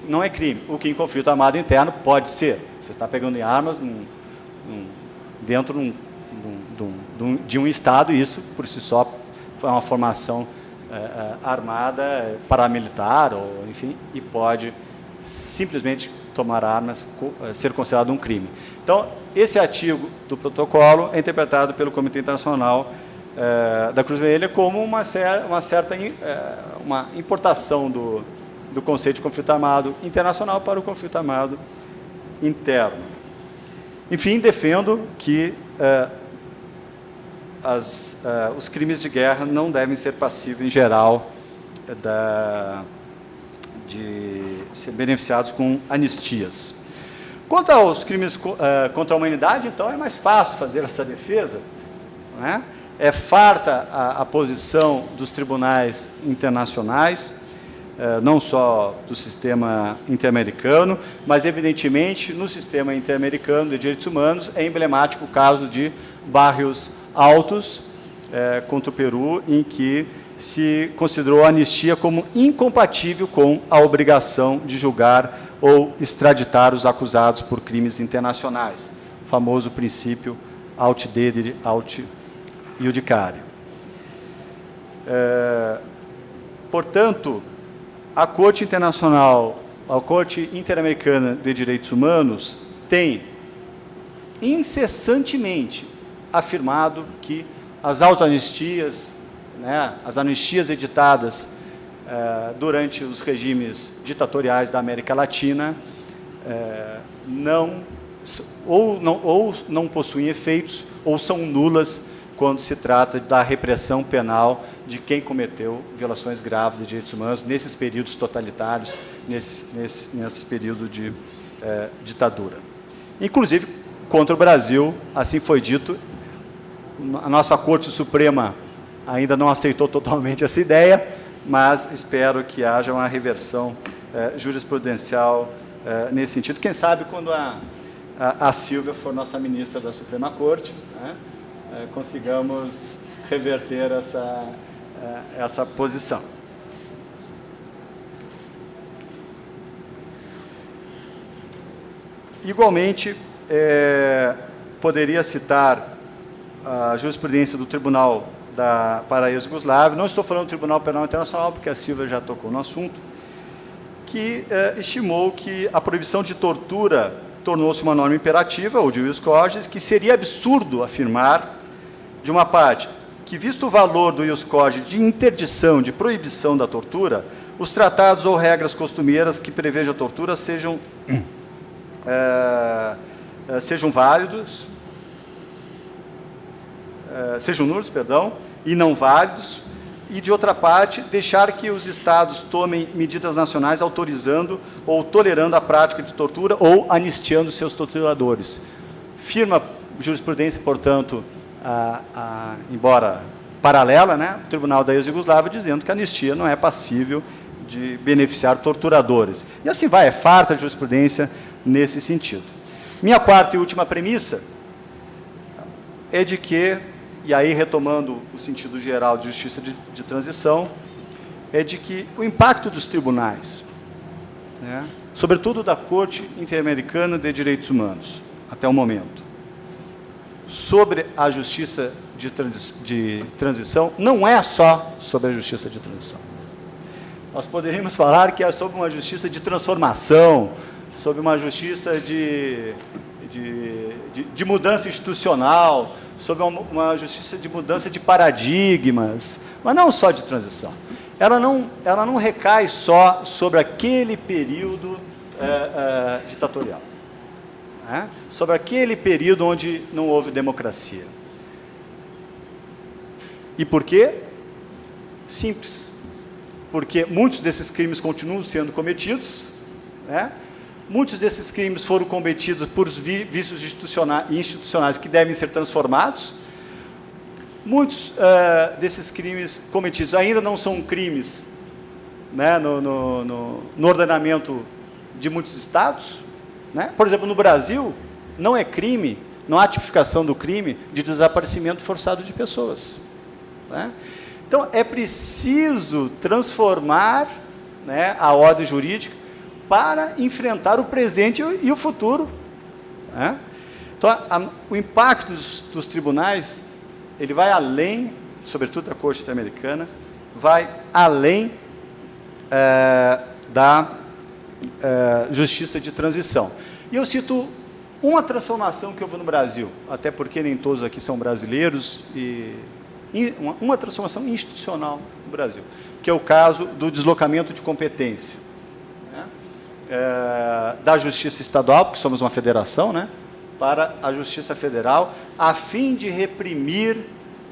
não é crime. O que em conflito armado interno pode ser. Você está pegando em armas dentro de um Estado, e isso, por si só, é uma formação armada, paramilitar, ou, enfim, e pode simplesmente tomar armas, ser considerado um crime. Então, esse artigo do protocolo é interpretado pelo Comitê Internacional da Cruz Vermelha como uma importação do conceito de conflito armado internacional para o conflito armado interno. Enfim, defendo que os crimes de guerra não devem ser passíveis, em geral, de ser beneficiados com anistias. Quanto aos crimes contra a humanidade, então, é mais fácil fazer essa defesa, não é? É farta a posição dos tribunais internacionais, não só do sistema interamericano, mas, evidentemente, no sistema interamericano de direitos humanos, é emblemático o caso de Barrios Altos, contra o Peru, em que se considerou a anistia como incompatível com a obrigação de julgar ou extraditar os acusados por crimes internacionais, o famoso princípio aut dedere, aut iudicare. Portanto, a Corte Interamericana de Direitos Humanos tem incessantemente afirmado que as autoanistias, né, as anistias editadas durante os regimes ditatoriais da América Latina ou não possuem efeitos ou são nulas quando se trata da repressão penal de quem cometeu violações graves de direitos humanos nesses períodos totalitários, nesse período de ditadura. Inclusive, contra o Brasil, assim foi dito. A nossa Corte Suprema ainda não aceitou totalmente essa ideia, mas espero que haja uma reversão jurisprudencial nesse sentido. Quem sabe quando a Silvia for nossa ministra da Suprema Corte, né, consigamos reverter essa posição. Igualmente, poderia citar a jurisprudência do Tribunal para a ex-Yugoslávia, não estou falando do Tribunal Penal Internacional, porque a Silvia já tocou no assunto, que estimou que a proibição de tortura tornou-se uma norma imperativa, ou de ius cogens, que seria absurdo afirmar, de uma parte, que, visto o valor do ius cogens de interdição, de proibição da tortura, os tratados ou regras costumeiras que prevejam a tortura sejam válidos, sejam nulos, perdão, e não válidos, e, de outra parte, deixar que os Estados tomem medidas nacionais autorizando ou tolerando a prática de tortura ou anistiando seus torturadores. Firma jurisprudência, portanto, embora paralela, né, o Tribunal da ex-Yugoslávia, dizendo que a anistia não é passível de beneficiar torturadores. E assim vai, é farta a jurisprudência nesse sentido. Minha quarta e última premissa é de que, e aí retomando o sentido geral de justiça de transição, é de que o impacto dos tribunais, né, sobretudo da Corte Interamericana de Direitos Humanos, até o momento, sobre a justiça de transição, não é só sobre a justiça de transição. Nós poderíamos falar que é sobre uma justiça de transformação, sobre uma justiça de mudança institucional, sobre uma justiça de mudança de paradigmas, mas não só de transição. Ela não recai só sobre aquele período ditatorial, né? Sobre aquele período onde não houve democracia. E por quê? Simples. Porque muitos desses crimes continuam sendo cometidos, né? Muitos desses crimes foram cometidos por vícios institucionais que devem ser transformados. Muitos desses crimes cometidos ainda não são crimes, né, no ordenamento de muitos estados, né? Por exemplo, no Brasil, não é crime, não há tipificação do crime de desaparecimento forçado de pessoas, né? Então, é preciso transformar, né, a ordem jurídica para enfrentar o presente e o futuro. Né? Então, o impacto dos tribunais, ele vai além, sobretudo da Corte Interamericana, vai além da justiça de transição. E eu cito uma transformação que houve no Brasil, até porque nem todos aqui são brasileiros, e uma transformação institucional no Brasil, que é o caso do deslocamento de competência, né? Da Justiça Estadual, porque somos uma federação, né? Para a Justiça Federal, a fim de reprimir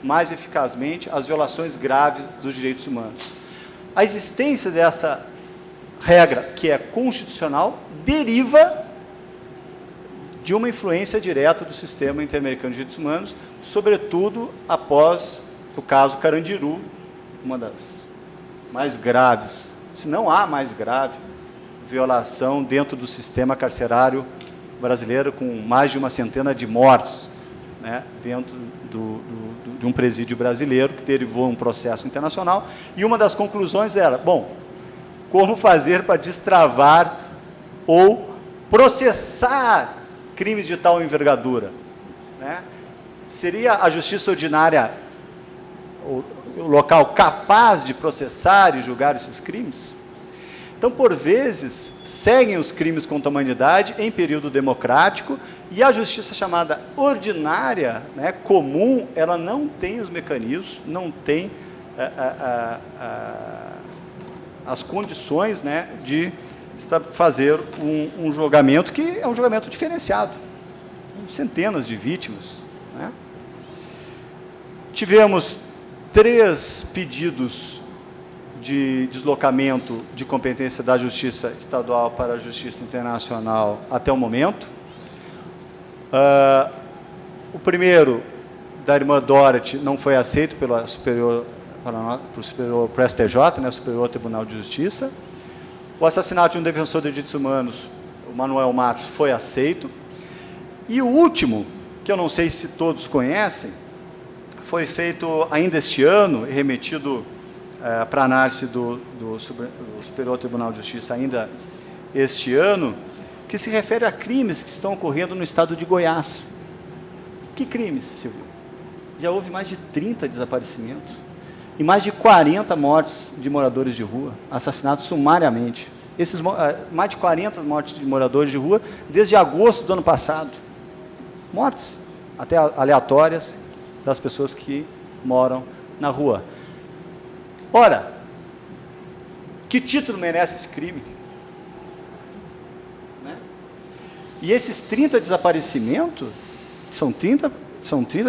mais eficazmente as violações graves dos direitos humanos. A existência dessa regra, que é constitucional, deriva de uma influência direta do sistema interamericano de direitos humanos, sobretudo após o caso Carandiru, uma das mais graves, se não a mais grave, violação dentro do sistema carcerário brasileiro, com mais de uma centena de mortos, né, dentro de um presídio brasileiro, que derivou um processo internacional, e uma das conclusões era, bom, como fazer para destravar ou processar crimes de tal envergadura? Né? Seria a justiça ordinária o local capaz de processar e julgar esses crimes? Então, por vezes, seguem os crimes contra a humanidade em período democrático, e a justiça chamada ordinária, né, comum, ela não tem os mecanismos, não tem as condições, né, de fazer um julgamento que é um julgamento diferenciado, com centenas de vítimas. Né? Tivemos 3 pedidos de deslocamento de competência da Justiça Estadual para a Justiça Internacional até o momento. O primeiro, da irmã Dorothy, não foi aceito pelo Superior, para o STJ, né, Superior Tribunal de Justiça. O assassinato de um defensor de direitos humanos, o Manuel Matos, foi aceito. E o último, que eu não sei se todos conhecem, foi feito ainda este ano e remetido para análise do Superior Tribunal de Justiça ainda este ano, que se refere a crimes que estão ocorrendo no estado de Goiás. Que crimes, Silvio? Já houve mais de 30 desaparecimentos e mais de 40 mortes de moradores de rua, assassinados sumariamente. Mais de 40 mortes de moradores de rua desde agosto do ano passado. Mortes, até aleatórias, das pessoas que moram na rua. Ora, que título merece esse crime? Né? E esses 30 desaparecimentos, são 30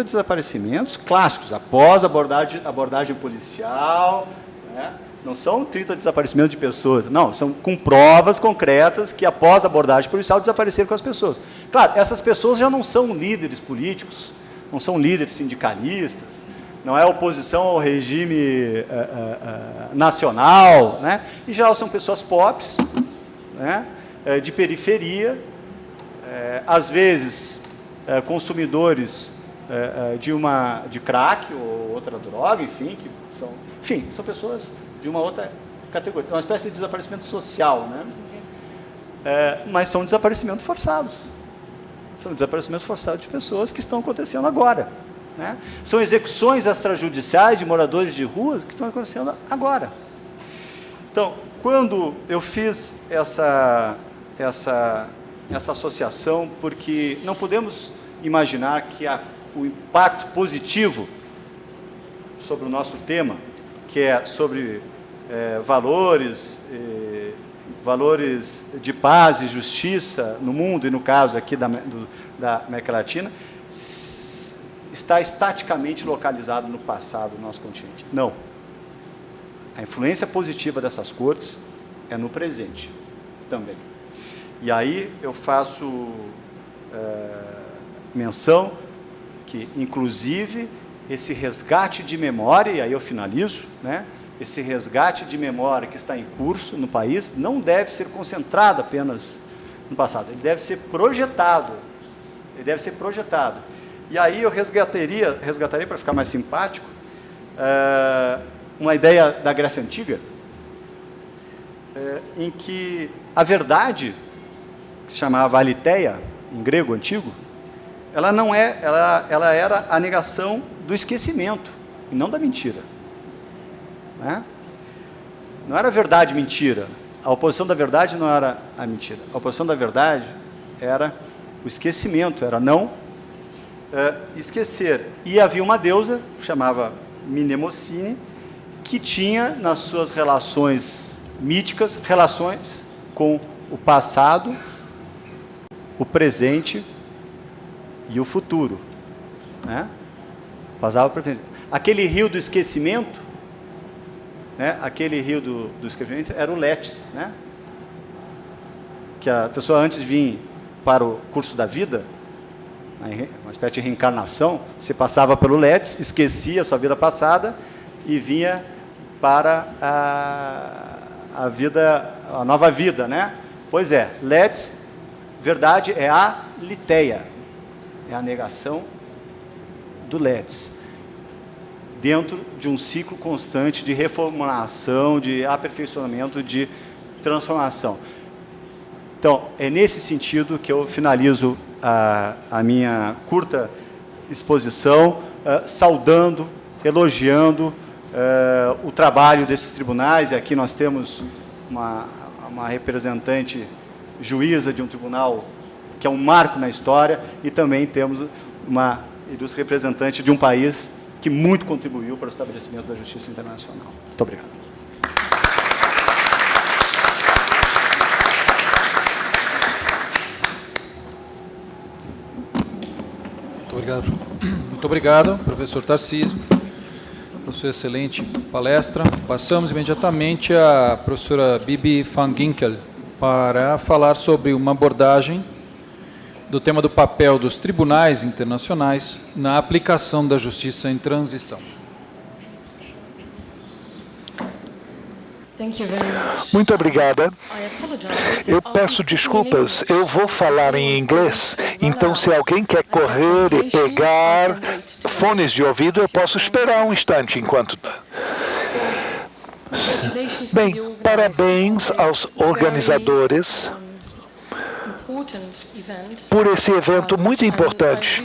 desaparecimentos clássicos, após abordagem policial, né? Não são 30 desaparecimentos de pessoas, não, são com provas concretas que após a abordagem policial desapareceram com as pessoas. Claro, essas pessoas já não são líderes políticos, não são líderes sindicalistas, não é oposição ao regime nacional, né? Em geral são pessoas pobres, né? De periferia, às vezes consumidores de crack ou outra droga, enfim, são pessoas de uma outra categoria, uma espécie de desaparecimento social, né? Mas são desaparecimentos forçados. São desaparecimentos forçados de pessoas que estão acontecendo agora. Né? São execuções extrajudiciais de moradores de ruas que estão acontecendo agora. Então, quando eu fiz essa associação, porque não podemos imaginar que o impacto positivo sobre o nosso tema, que é sobre valores de paz e justiça no mundo, e no caso aqui da América Latina, está estaticamente localizado no passado do nosso continente. Não. A influência positiva dessas cortes é no presente também. E aí eu faço menção que, inclusive, esse resgate de memória, e aí eu finalizo, né? Esse resgate de memória que está em curso no país não deve ser concentrado apenas no passado, ele deve ser projetado. Ele deve ser projetado. E aí eu resgataria para ficar mais simpático, uma ideia da Grécia Antiga, em que a verdade, que se chamava aletheia, em grego antigo, ela era a negação do esquecimento, e não da mentira. Né? Não era verdade e mentira. A oposição da verdade não era a mentira. A oposição da verdade era o esquecimento, era não esquecer. E havia uma deusa, chamava Mnemosine, que tinha nas suas relações míticas, relações com o passado, o presente e o futuro. Né? Passava o presente. Aquele rio do esquecimento, né? Aquele rio do esquecimento era o Letis, né? Que a pessoa antes de vir para o curso da vida, uma espécie de reencarnação, você passava pelo Letis, esquecia a sua vida passada e vinha para a vida, a nova vida, né? Pois é, Letis, verdade, é a aletheia, é a negação do Letis, dentro de um ciclo constante de reformulação, de aperfeiçoamento, de transformação. Então, é nesse sentido que eu finalizo a minha curta exposição, saudando, elogiando o trabalho desses tribunais, e aqui nós temos uma representante juíza de um tribunal que é um marco na história, e também temos uma ilustre representante de um país que muito contribuiu para o estabelecimento da justiça internacional. Muito obrigado. Muito obrigado, professor Tarcísio, pela sua excelente palestra. Passamos imediatamente à professora Bibi van Ginkel para falar sobre uma abordagem do tema do papel dos tribunais internacionais na aplicação da justiça em transição. Muito obrigada. Eu peço desculpas, eu vou falar em inglês, então se alguém quer correr e pegar fones de ouvido, eu posso esperar um instante enquanto... Bem, parabéns aos organizadores por esse evento muito importante.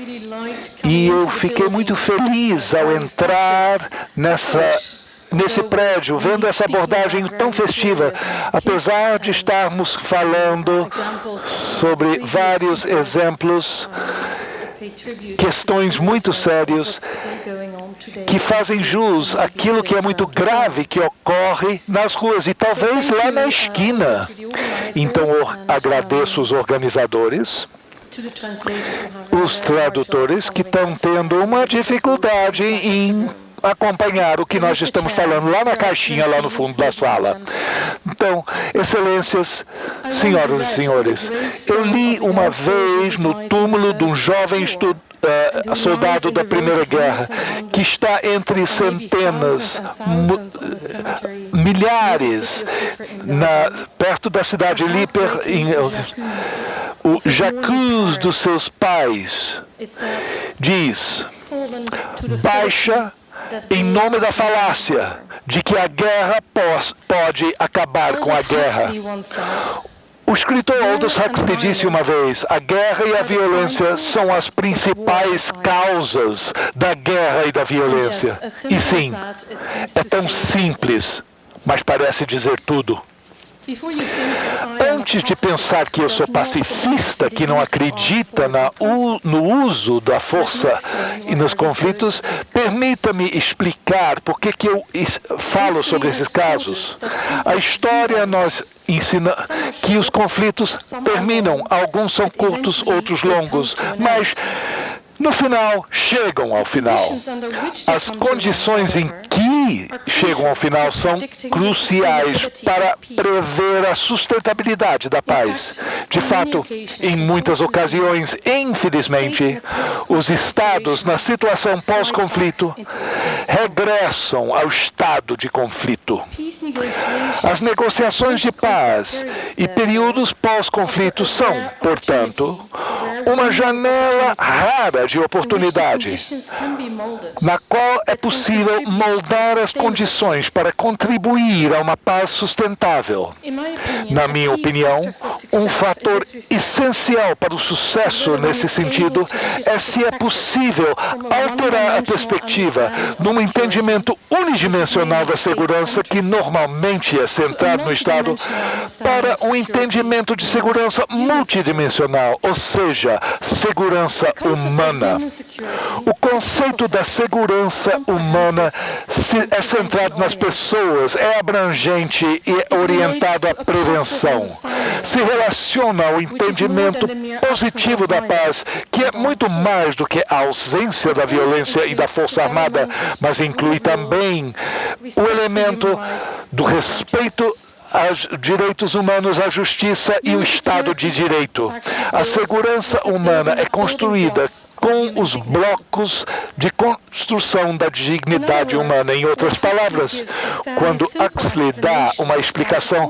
E eu fiquei muito feliz ao entrar nesse prédio, vendo essa abordagem tão festiva, apesar de estarmos falando sobre vários exemplos, questões muito sérias, que fazem jus àquilo que é muito grave que ocorre nas ruas e talvez lá na esquina. Então, agradeço os organizadores, os tradutores que estão tendo uma dificuldade em acompanhar o que nós estamos falando lá na caixinha, lá no fundo da sala. Então, excelências, senhoras e senhores, eu li uma vez no túmulo de um jovem soldado da Primeira Guerra, que está entre centenas, milhares, perto da cidade de Lippe, o jacuzzi dos seus pais, diz, baixa em nome da falácia de que a guerra pode acabar com a guerra. O escritor Aldous Huxley disse uma vez, a guerra e a violência são as principais causas da guerra e da violência. E sim, é tão simples, mas parece dizer tudo. Antes de pensar que eu sou pacifista, que não acredita no uso da força e nos conflitos, permita-me explicar por que eu falo sobre esses casos. A história nos ensina que os conflitos terminam, alguns são curtos, outros longos, mas no final, chegam ao final. As condições em que chegam ao final são cruciais para prever a sustentabilidade da paz. De fato, em muitas ocasiões, infelizmente, os estados na situação pós-conflito regressam ao estado de conflito. As negociações de paz e períodos pós-conflito são, portanto, uma janela rara de oportunidade, na qual é possível moldar as condições para contribuir a uma paz sustentável. Na minha opinião, um fator essencial para o sucesso nesse sentido é se é possível alterar a perspectiva num entendimento unidimensional da segurança que normalmente é centrado no Estado para um entendimento de segurança multidimensional, ou seja, segurança humana. O conceito da segurança humana é centrado nas pessoas, é abrangente e orientado à prevenção. Se relaciona ao entendimento positivo da paz, que é muito mais do que a ausência da violência e da força armada, mas inclui também o elemento do respeito aos direitos humanos, à justiça e o Estado de Direito. A segurança humana é construída com os blocos de construção da dignidade humana. Em outras palavras, quando Huxley dá uma explicação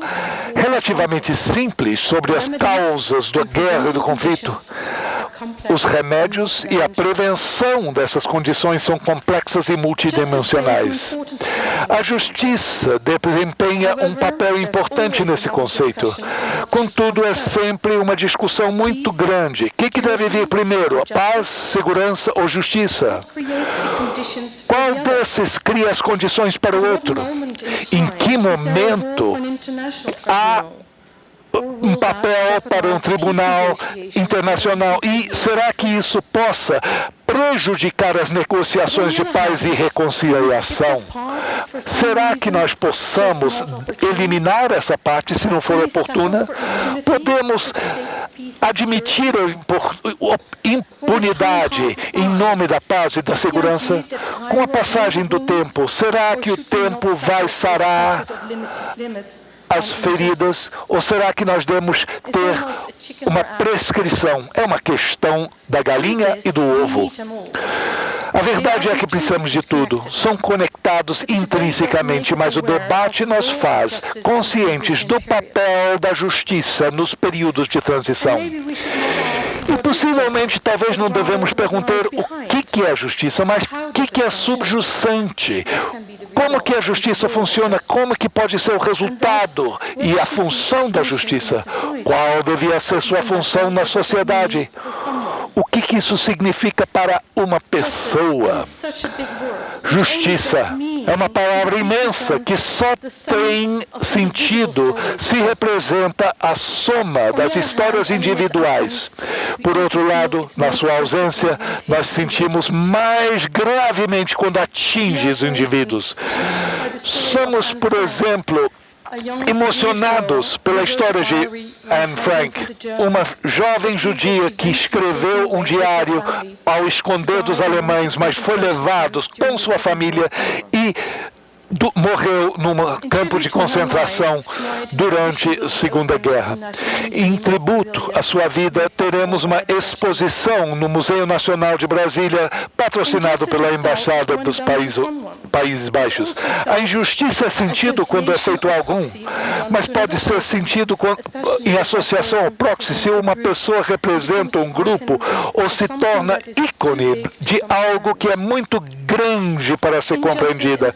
relativamente simples sobre as causas da guerra e do conflito, os remédios e a prevenção dessas condições são complexas e multidimensionais. A justiça desempenha um papel importante nesse conceito. Contudo, é sempre uma discussão muito grande. O que deve vir primeiro, a paz, segurança ou justiça? Qual desses cria as condições para o outro? Em que momento há um papel para um tribunal internacional? E será que isso possa prejudicar as negociações de paz e reconciliação? Será que nós possamos eliminar essa parte se não for oportuna? Podemos admitir a impunidade em nome da paz e da segurança? Com a passagem do tempo, será que o tempo vai sarar as feridas, ou será que nós devemos ter uma prescrição? É uma questão da galinha e do ovo. A verdade é que precisamos de tudo. São conectados intrinsecamente, mas o debate nos faz conscientes do papel da justiça nos períodos de transição. E possivelmente, talvez não devemos perguntar o que é a justiça, mas o que é subjacente. Como que a justiça funciona? Como que pode ser o resultado e a função da justiça? Qual devia ser sua função na sociedade? O que isso significa para uma pessoa? Justiça é uma palavra imensa que só tem sentido se representa a soma das histórias individuais. Por outro lado, na sua ausência, nós sentimos mais gravemente quando atinge os indivíduos. Somos, por exemplo, emocionados pela história de Anne Frank, uma jovem judia que escreveu um diário ao esconder dos alemães, mas foi levado com sua família e morreu num campo de concentração durante a Segunda Guerra. Em tributo à sua vida, teremos uma exposição no Museu Nacional de Brasília, patrocinado pela Embaixada dos Países Baixos. A injustiça é sentido quando é feito algum, mas pode ser sentido em associação ao proxy se uma pessoa representa um grupo ou se torna ícone de algo que é muito grande para ser compreendida.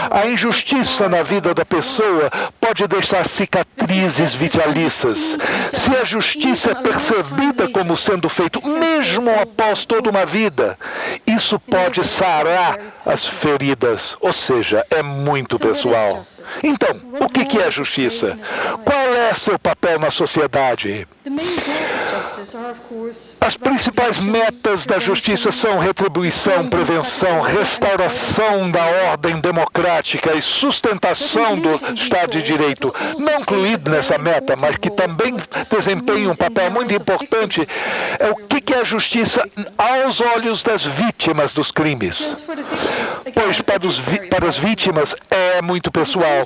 A injustiça na vida da pessoa pode deixar cicatrizes vitalícias. Se a justiça é percebida como sendo feito mesmo após toda uma vida, isso pode sarar as feridas, ou seja, é muito pessoal. Então, o que é a justiça? Qual é seu papel na sociedade? As principais metas da justiça são retribuição, prevenção, restauração da ordem democrática e sustentação do Estado de Direito. Não incluído nessa meta, mas que também desempenha um papel muito importante, é o que é a justiça aos olhos das vítimas dos crimes. Pois para as vítimas é muito pessoal.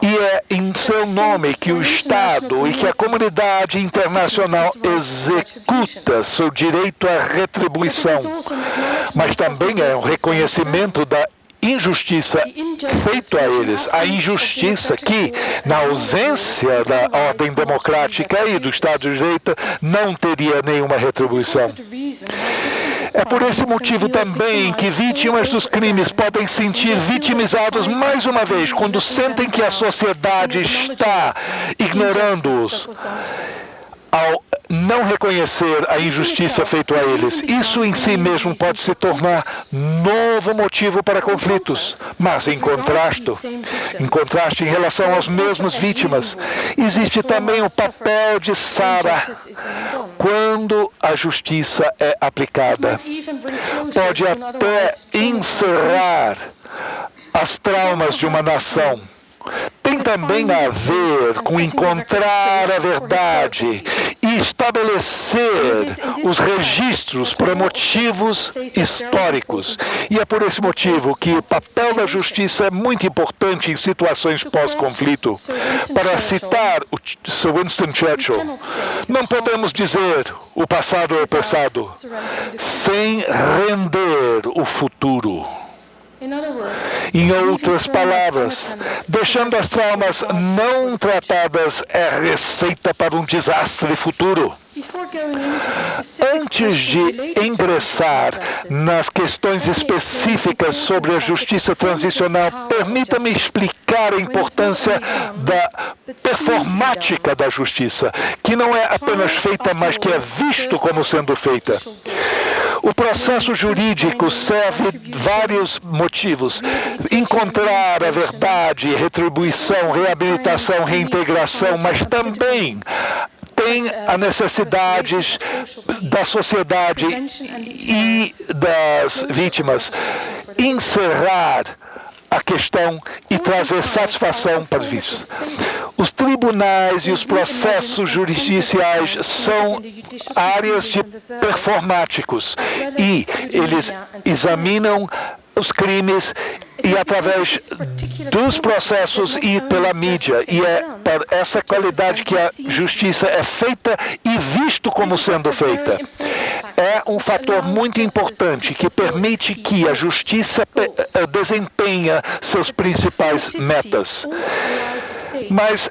E é em seu nome que o Estado e que a comunidade internacional executa seu direito à retribuição. Mas também é um reconhecimento da injustiça feita a eles, a injustiça que, na ausência da ordem democrática e do Estado de Direito, não teria nenhuma retribuição. É por esse motivo também que vítimas dos crimes podem se sentir vitimizados mais uma vez quando sentem que a sociedade está ignorando-os ao não reconhecer a injustiça feita a eles. Isso em si mesmo pode se tornar novo motivo para conflitos. Mas em contraste em relação às mesmas vítimas, existe também o papel de Sara quando a justiça é aplicada. Pode até encerrar as traumas de uma nação. Tem também a ver com encontrar a verdade e estabelecer os registros para motivos históricos. E é por esse motivo que o papel da justiça é muito importante em situações pós-conflito. Para citar o Sir Winston Churchill, não podemos dizer o passado é o passado sem render o futuro. Em outras palavras, deixando as traumas não tratadas é receita para um desastre futuro. Antes de ingressar nas questões específicas sobre a justiça transicional, permita-me explicar a importância da performática da justiça, que não é apenas feita, mas que é visto como sendo feita. O processo jurídico serve vários motivos: encontrar a verdade, retribuição, reabilitação, reintegração, mas também tem a necessidade da sociedade e das vítimas encerrar a questão e trazer satisfação para os vítimas. Os tribunais e os processos judiciais são áreas de performáticos e eles examinam os crimes e através dos processos e pela mídia. E é por essa qualidade que a justiça é feita e visto como sendo feita. É um fator muito importante que permite que a justiça desempenhe seus principais metas. Mas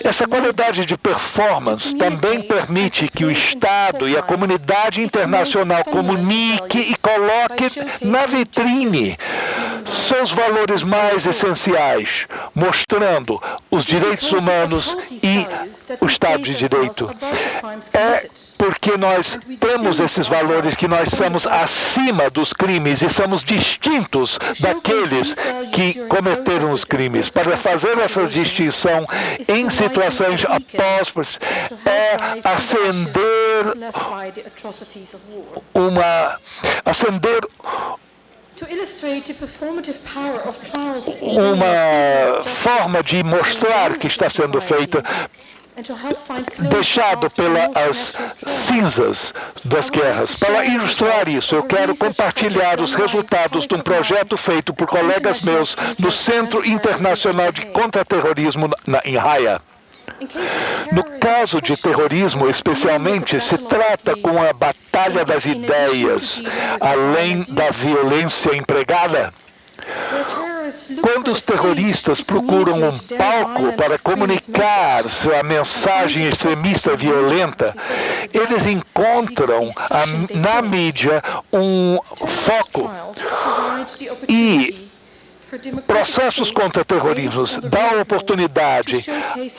essa qualidade de performance também permite que o Estado e a comunidade internacional comunique e coloque na vitrine seus valores mais essenciais, mostrando os direitos humanos e o Estado de Direito. É porque nós temos esses valores que nós somos acima dos crimes e somos distintos daqueles que cometeram os crimes. Para fazer essa distinção em situações após é uma forma de mostrar que está sendo feita, deixado pelas cinzas das guerras. Para ilustrar isso, eu quero compartilhar os resultados de um projeto feito por colegas meus no Centro Internacional de Contra-Terrorismo em Haia. No caso de terrorismo, especialmente, se trata com a batalha das ideias, além da violência empregada. Quando os terroristas procuram um palco para comunicar sua mensagem extremista violenta, eles encontram na mídia um foco e processos contra terrorismo dão oportunidade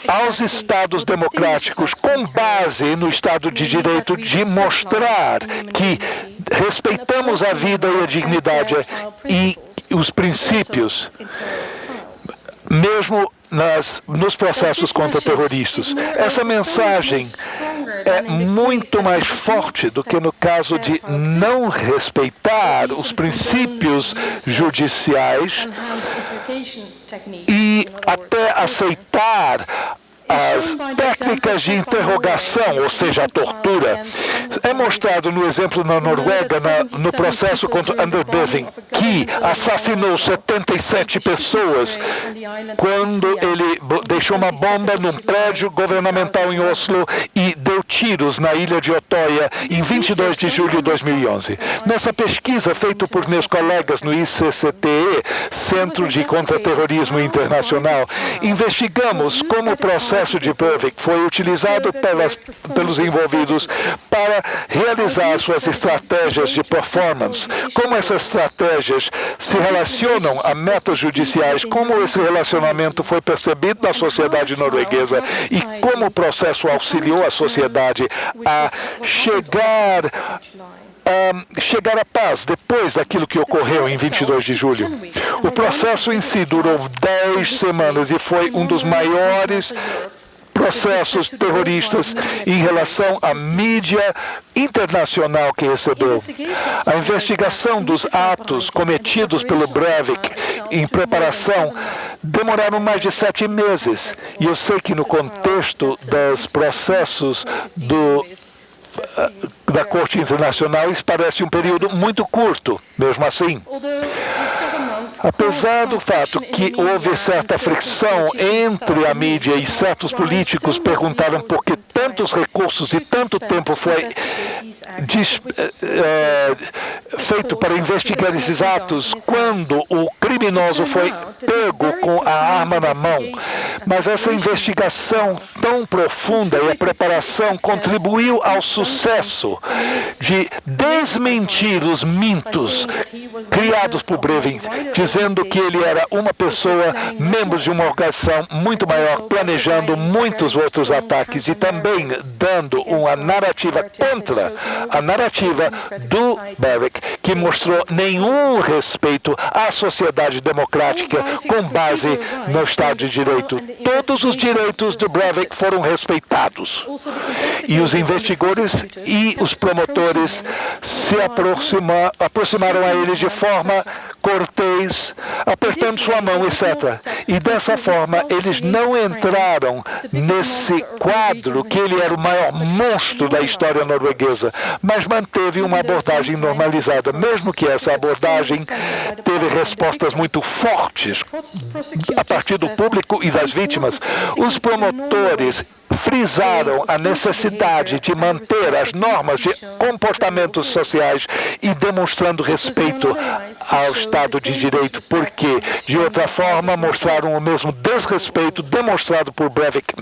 aos Estados democráticos, com base no Estado de Direito, de mostrar que respeitamos a vida e a dignidade e os princípios, mesmo nos processos contra terroristas. Essa mensagem é muito mais forte do que no caso de não respeitar os princípios judiciais e até aceitar as técnicas de interrogação, ou seja, a tortura. É mostrado no exemplo na Noruega, no processo contra Anders Breivik, que assassinou 77 pessoas quando ele deixou uma bomba num prédio governamental em Oslo e deu tiros na ilha de Otoia em 22 de julho de 2011. Nessa pesquisa feita por meus colegas no ICCTE, Centro de Contra-Terrorismo Internacional, investigamos como o processo de Breivik foi utilizado pelos envolvidos para realizar suas estratégias de performance, como essas estratégias se relacionam a metas judiciais, como esse relacionamento foi percebido na sociedade norueguesa e como o processo auxiliou a sociedade a chegar à paz depois daquilo que ocorreu em 22 de julho. O processo em si durou 10 semanas e foi um dos maiores processos terroristas em relação à mídia internacional que recebeu. A investigação dos atos cometidos pelo Breivik em preparação demoraram mais de 7 meses. E eu sei que no contexto dos processos da Corte Internacional, isso parece um período muito curto, mesmo assim. Apesar do fato que houve certa fricção entre a mídia e certos políticos perguntaram por que tantos recursos e tanto tempo foi feito para investigar esses atos quando o criminoso foi pego com a arma na mão. Mas essa investigação tão profunda e a preparação contribuiu ao sucesso de desmentir os mitos criados por Breivik, dizendo que ele era uma pessoa, membro de uma organização muito maior, planejando muitos outros ataques e também dando uma narrativa contra a narrativa do Breivik, que mostrou nenhum respeito à sociedade democrática com base no Estado de Direito. Todos os direitos do Breivik foram respeitados. E os investigadores e os promotores se aproximaram a ele de forma cortês, apertando sua mão, etc. E dessa forma, eles não entraram nesse quadro que ele era o maior monstro da história norueguesa, mas manteve uma abordagem normalizada, mesmo que essa abordagem teve respostas muito fortes a partir do público e das vítimas. Os promotores frisaram a necessidade de manter as normas de comportamentos sociais e demonstrando respeito ao Estado de Direito, porque, de outra forma, mostraram o mesmo desrespeito demonstrado por Breivik.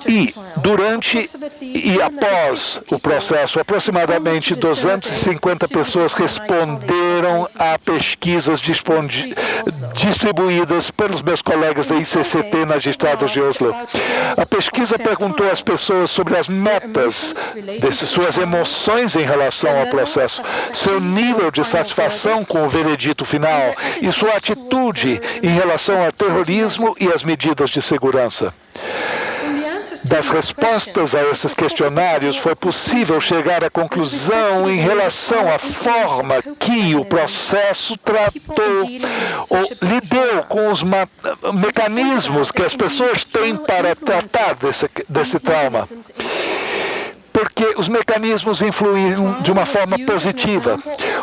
E, durante e após o processo, aproximadamente 250 pessoas responderam a pesquisas distribuídas pelos meus colegas da ICCT nas estradas de Oslo. A pesquisa perguntou às pessoas sobre as metas, suas emoções em relação ao processo, seu nível de satisfação com o veredito final e sua atitude em relação ao terrorismo e as medidas de segurança. Das respostas a esses questionários, foi possível chegar à conclusão em relação à forma que o processo tratou ou lidou com os mecanismos que as pessoas têm para tratar desse trauma. Porque os mecanismos influíram de uma forma positiva.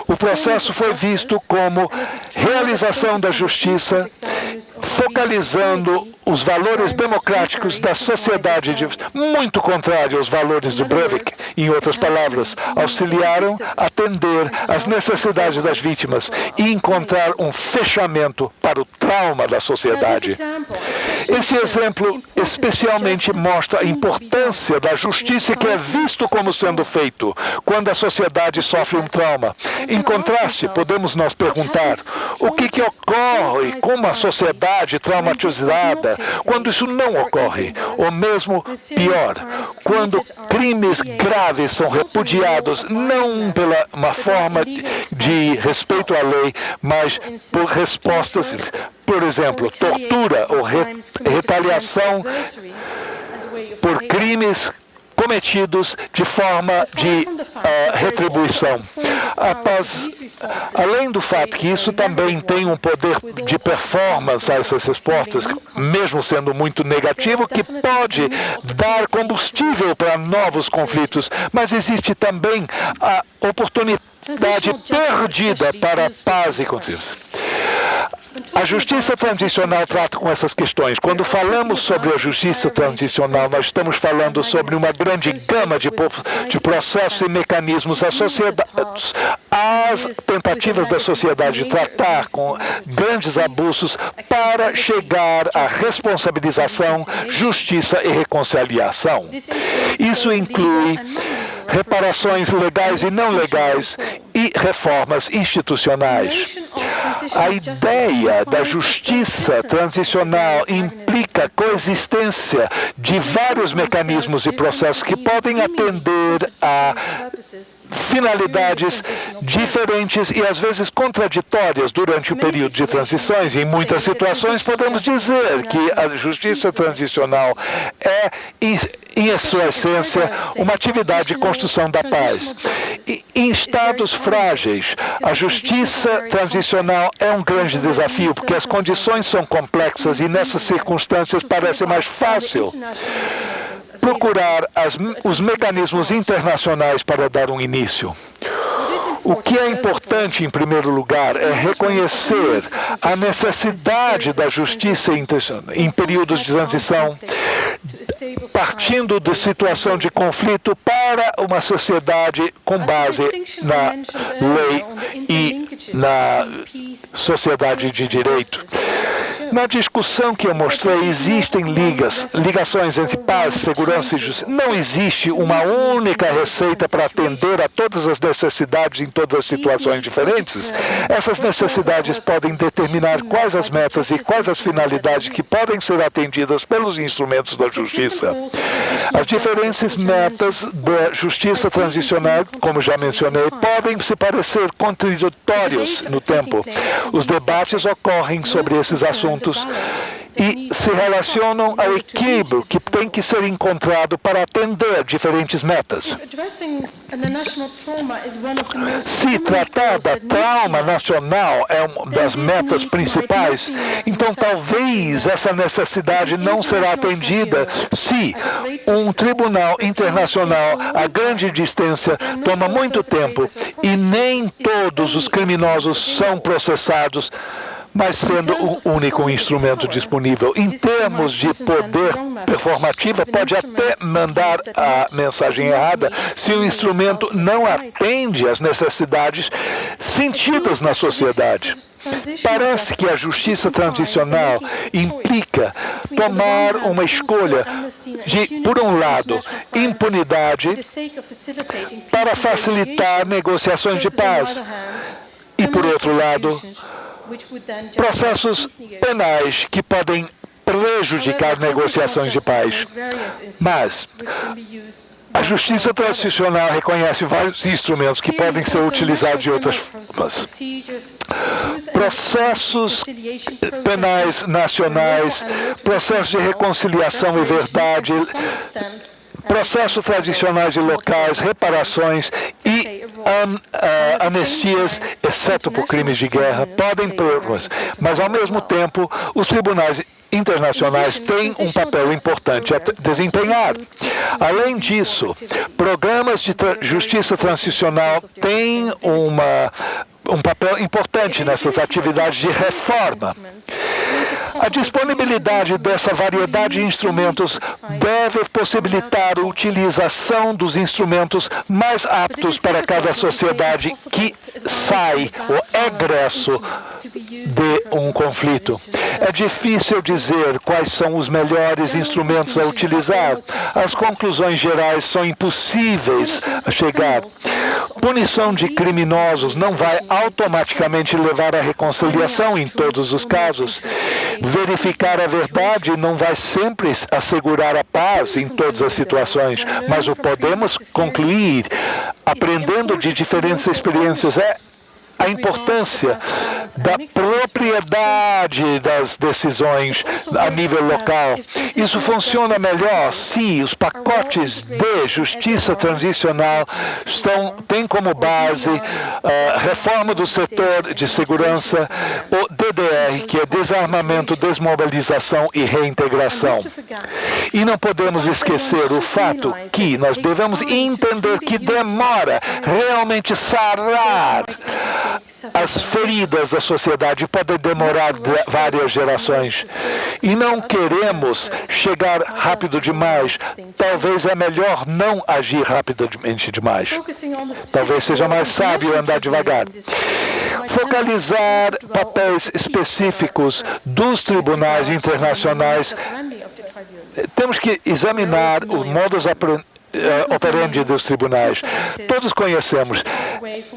O processo foi visto como realização da justiça, focalizando os valores democráticos da sociedade, muito contrário aos valores do Breivik. Em outras palavras, auxiliaram a atender às necessidades das vítimas e encontrar um fechamento para o trauma da sociedade. Esse exemplo especialmente mostra a importância da justiça que é visto como sendo feito quando a sociedade sofre um trauma. Em contraste, podemos nos perguntar o que ocorre com uma sociedade traumatizada quando isso não ocorre, ou mesmo pior, quando crimes graves são repudiados não pela uma forma de respeito à lei, mas por respostas, por exemplo, tortura ou retaliação por crimes cometidos de forma de retribuição. Além do fato que isso também tem um poder de performance a essas respostas, mesmo sendo muito negativo, que pode dar combustível para novos conflitos, mas existe também a oportunidade perdida para a paz e consenso. A justiça transicional trata com essas questões. Quando falamos sobre a justiça transicional, nós estamos falando sobre uma grande gama de processos e mecanismos associados às tentativas da sociedade de tratar com grandes abusos para chegar à responsabilização, justiça e reconciliação. Isso inclui reparações legais e não legais e reformas institucionais. A ideia da justiça transicional implica coexistência de vários mecanismos e processos que podem atender a finalidades diferentes e às vezes contraditórias durante o período de transições. Em muitas situações podemos dizer que a justiça transicional é, em sua essência, uma atividade de construção da paz. E, em estados frágeis, a justiça transicional é um grande desafio, porque as condições são complexas e, nessas circunstâncias, parece mais fácil procurar os mecanismos internacionais para dar um início. O que é importante, em primeiro lugar, é reconhecer a necessidade da justiça em períodos de transição, partindo de situação de conflito para uma sociedade com base na lei e na sociedade de direito. Na discussão que eu mostrei, existem ligações entre paz, segurança e justiça. Não existe uma única receita para atender a todas as necessidades em todas as situações diferentes. Essas necessidades podem determinar quais as metas e quais as finalidades que podem ser atendidas pelos instrumentos da justiça. As diferentes metas da justiça transicional, como já mencionei, podem se parecer contraditórios no tempo. Os debates ocorrem sobre esses assuntos e se relacionam ao equilíbrio que tem que ser encontrado para atender diferentes metas. Se tratar da trauma nacional é uma das metas principais, então talvez essa necessidade não será atendida se um tribunal internacional a grande distância toma muito tempo e nem todos os criminosos são processados, mas sendo o único instrumento disponível. Em termos de poder performativo, pode até mandar a mensagem errada se o instrumento não atende às necessidades sentidas na sociedade. Parece que a justiça transicional implica tomar uma escolha de, por um lado, impunidade para facilitar negociações de paz e, por outro lado, processos penais que podem prejudicar negociações de paz. Mas a justiça transicional reconhece vários instrumentos que podem ser utilizados de outras formas. Processos penais nacionais, processos de reconciliação e verdade, processos tradicionais e locais, reparações e anistias, exceto por crimes de guerra, podem pôr-las. Mas, ao mesmo tempo, os tribunais internacionais têm um papel importante a desempenhar. Além disso, programas de justiça transicional têm um papel importante nessas atividades de reforma. A disponibilidade dessa variedade de instrumentos deve possibilitar a utilização dos instrumentos mais aptos para cada sociedade que sai, o egresso de um conflito. É difícil dizer quais são os melhores instrumentos a utilizar. As conclusões gerais são impossíveis a chegar. Punição de criminosos não vai automaticamente levar à reconciliação em todos os casos. Verificar a verdade não vai sempre assegurar a paz em todas as situações, mas o podemos concluir, aprendendo de diferentes experiências, é a importância da propriedade das decisões a nível local. Isso funciona melhor se os pacotes de justiça transicional têm como base a reforma do setor de segurança, o DDR, que é desarmamento, desmobilização e reintegração. E não podemos esquecer o fato que nós devemos entender que demora realmente sarar as feridas da sociedade, pode demorar várias gerações. E não queremos chegar rápido demais. Talvez é melhor não agir rapidamente demais. Talvez seja mais sábio andar devagar. Focalizar papéis específicos dos tribunais internacionais. Temos que examinar o modus operandi dos tribunais. Todos conhecemos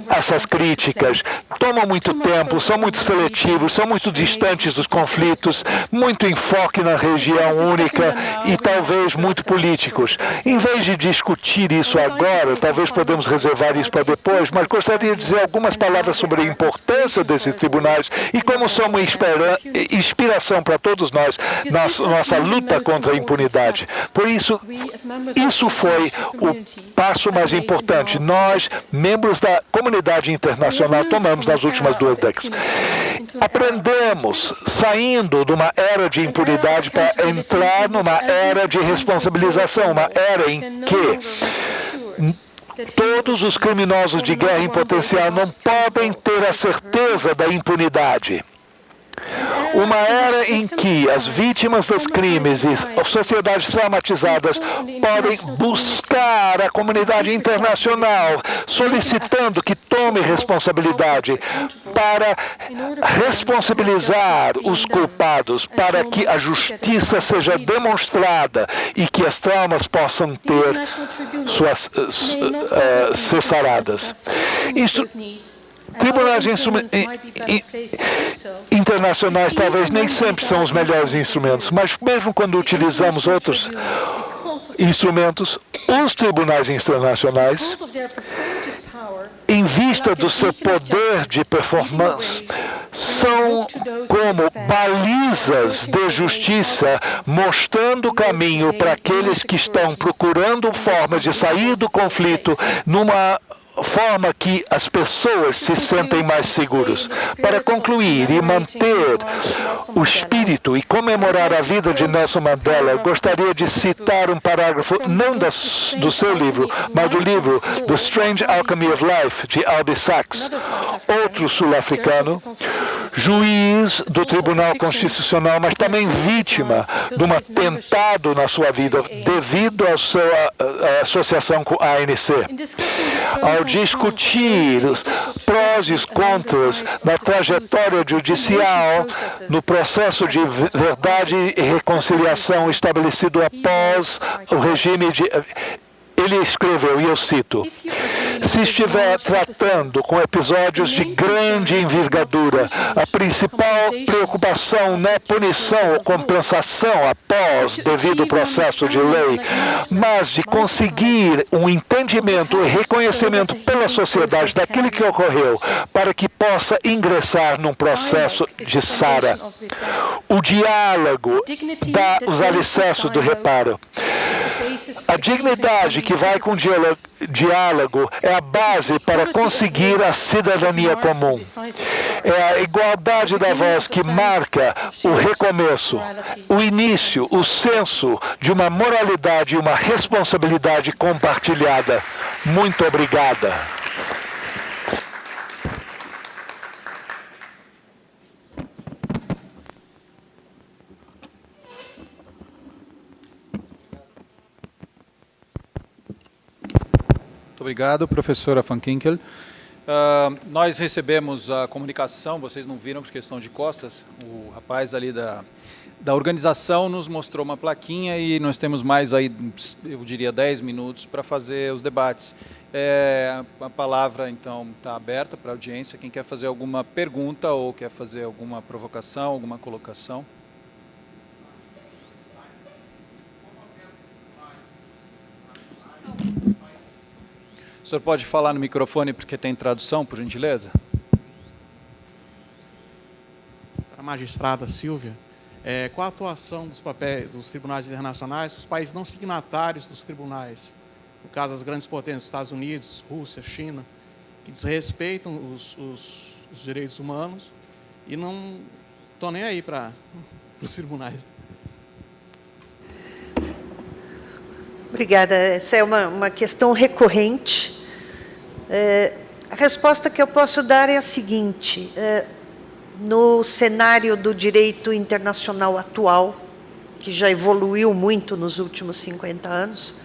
essas críticas. Tomam muito tempo, são muito seletivos, são muito distantes dos conflitos, muito enfoque na região única e talvez muito políticos. Em vez de discutir isso agora, talvez podemos reservar isso para depois, mas gostaria de dizer algumas palavras sobre a importância desses tribunais e como são uma inspiração para todos nós na nossa luta contra a impunidade. Por isso, isso foi o passo mais importante. Nós, membros da comunidade internacional, tomamos nas últimas 2 décadas. Aprendemos, saindo de uma era de impunidade para entrar numa era de responsabilização, uma era em que todos os criminosos de guerra em potencial não podem ter a certeza da impunidade. Uma era em que as vítimas dos crimes e as sociedades traumatizadas podem buscar a comunidade internacional, solicitando que tome responsabilidade para responsabilizar os culpados, para que a justiça seja demonstrada e que as traumas possam ter suas ser saradas. Isso tribunais internacionais talvez nem sempre são os melhores instrumentos, mas mesmo quando utilizamos outros instrumentos, os tribunais internacionais, em vista do seu poder de performance, são como balizas de justiça, mostrando o caminho para aqueles que estão procurando formas de sair do conflito numa forma que as pessoas se sentem mais seguros. Para concluir e manter o espírito e comemorar a vida de Nelson Mandela, gostaria de citar um parágrafo não do seu livro, mas do livro The Strange Alchemy of Life, de Albie Sachs, outro sul-africano, juiz do Tribunal Constitucional, mas também vítima de um atentado na sua vida devido à sua associação com a ANC. Ao discutir os prós e os contras na trajetória judicial, no processo de verdade e reconciliação estabelecido após o regime de... Ele escreveu, e eu cito, se estiver tratando com episódios de grande envergadura, a principal preocupação não é punição ou compensação após devido processo de lei, mas de conseguir um entendimento e reconhecimento pela sociedade daquilo que ocorreu, para que possa ingressar num processo de sara. O diálogo dá os alicerces do reparo. A dignidade que vai com o diálogo é a base para conseguir a cidadania comum. É a igualdade da voz que marca o recomeço, o início, o senso de uma moralidade e uma responsabilidade compartilhada. Muito obrigada. Muito obrigado, professora Van Ginkel. Nós recebemos a comunicação, vocês não viram por questão de costas, o rapaz ali da organização nos mostrou uma plaquinha e nós temos mais aí, eu diria, 10 minutos para fazer os debates. A palavra, então, está aberta para a audiência. Quem quer fazer alguma pergunta ou quer fazer alguma provocação, alguma colocação? O senhor pode falar no microfone porque tem tradução, por gentileza? magistrada Silvia, qual a atuação dos papéis dos tribunais internacionais, os países não signatários dos tribunais, no caso as grandes potências, Estados Unidos, Rússia, China, que desrespeitam os direitos humanos e não estão nem aí para os tribunais. Obrigada. Essa é uma questão recorrente. A resposta que eu posso dar é a seguinte: no cenário do direito internacional atual, que já evoluiu muito nos últimos 50 anos,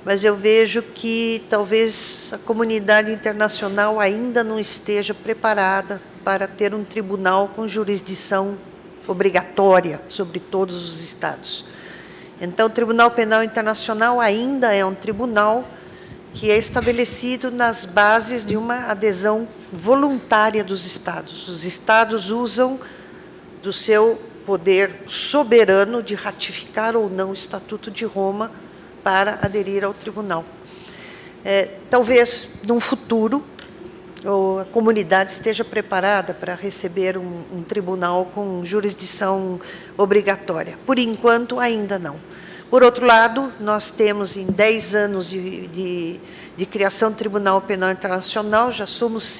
mas eu vejo que talvez a comunidade internacional ainda não esteja preparada para ter um tribunal com jurisdição obrigatória sobre todos os estados. Então, o Tribunal Penal Internacional ainda é um tribunal que é estabelecido nas bases de uma adesão voluntária dos estados. Os estados usam do seu poder soberano de ratificar ou não o Estatuto de Roma para aderir ao tribunal. Talvez, num futuro, a comunidade esteja preparada para receber um tribunal com jurisdição obrigatória. Por enquanto, ainda não. Por outro lado, nós temos, em 10 anos de criação do Tribunal Penal Internacional, já somos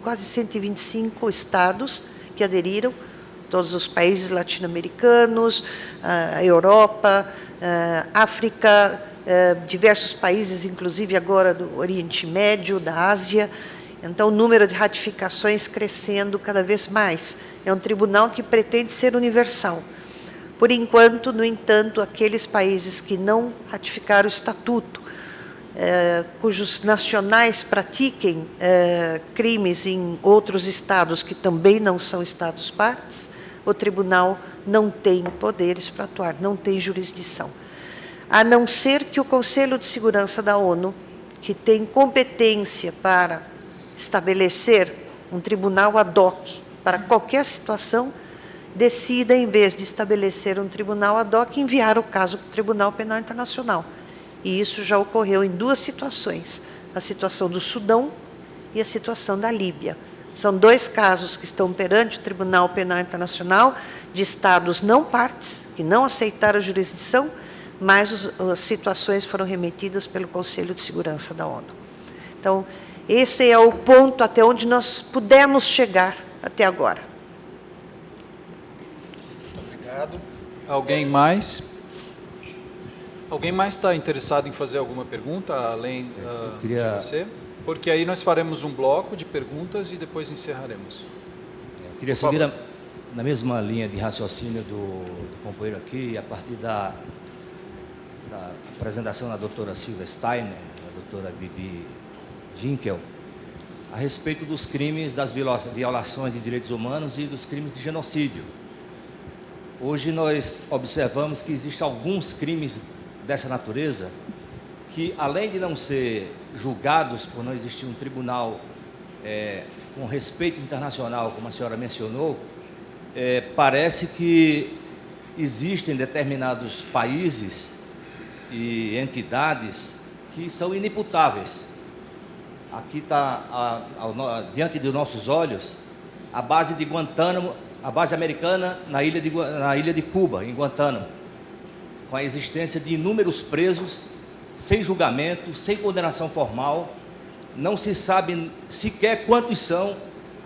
quase 125 estados que aderiram, todos os países latino-americanos, a Europa, África, diversos países, inclusive agora do Oriente Médio, da Ásia. Então, o número de ratificações crescendo cada vez mais. É um tribunal que pretende ser universal. Por enquanto, no entanto, aqueles países que não ratificaram o Estatuto, cujos nacionais pratiquem crimes em outros estados que também não são estados-partes, o tribunal não tem poderes para atuar, não tem jurisdição. A não ser que o Conselho de Segurança da ONU, que tem competência para estabelecer um tribunal ad hoc para qualquer situação, decida, em vez de estabelecer um tribunal ad hoc, enviar o caso para o Tribunal Penal Internacional. E isso já ocorreu em 2 situações, a situação do Sudão e a situação da Líbia. São 2 casos que estão perante o Tribunal Penal Internacional, de estados não partes, que não aceitaram a jurisdição, mas as situações foram remetidas pelo Conselho de Segurança da ONU. Então, esse é o ponto até onde nós pudemos chegar até agora. Muito obrigado. Alguém mais? Alguém mais está interessado em fazer alguma pergunta, além de você? Porque aí nós faremos um bloco de perguntas e depois encerraremos. Eu queria seguir na mesma linha de raciocínio do companheiro aqui, a partir da apresentação da doutora Silvia Steiner, da doutora Bibi Ginkel, a respeito dos crimes, das violações de direitos humanos e dos crimes de genocídio. Hoje nós observamos que existem alguns crimes dessa natureza que, além de não ser julgados por não existir um tribunal com respeito internacional, como a senhora mencionou, parece que existem determinados países e entidades que são inimputáveis. Aqui está, diante dos nossos olhos, a base de Guantánamo, a base americana na ilha de Cuba, em Guantánamo, com a existência de inúmeros presos, sem julgamento, sem condenação formal. Não se sabe sequer quantos são,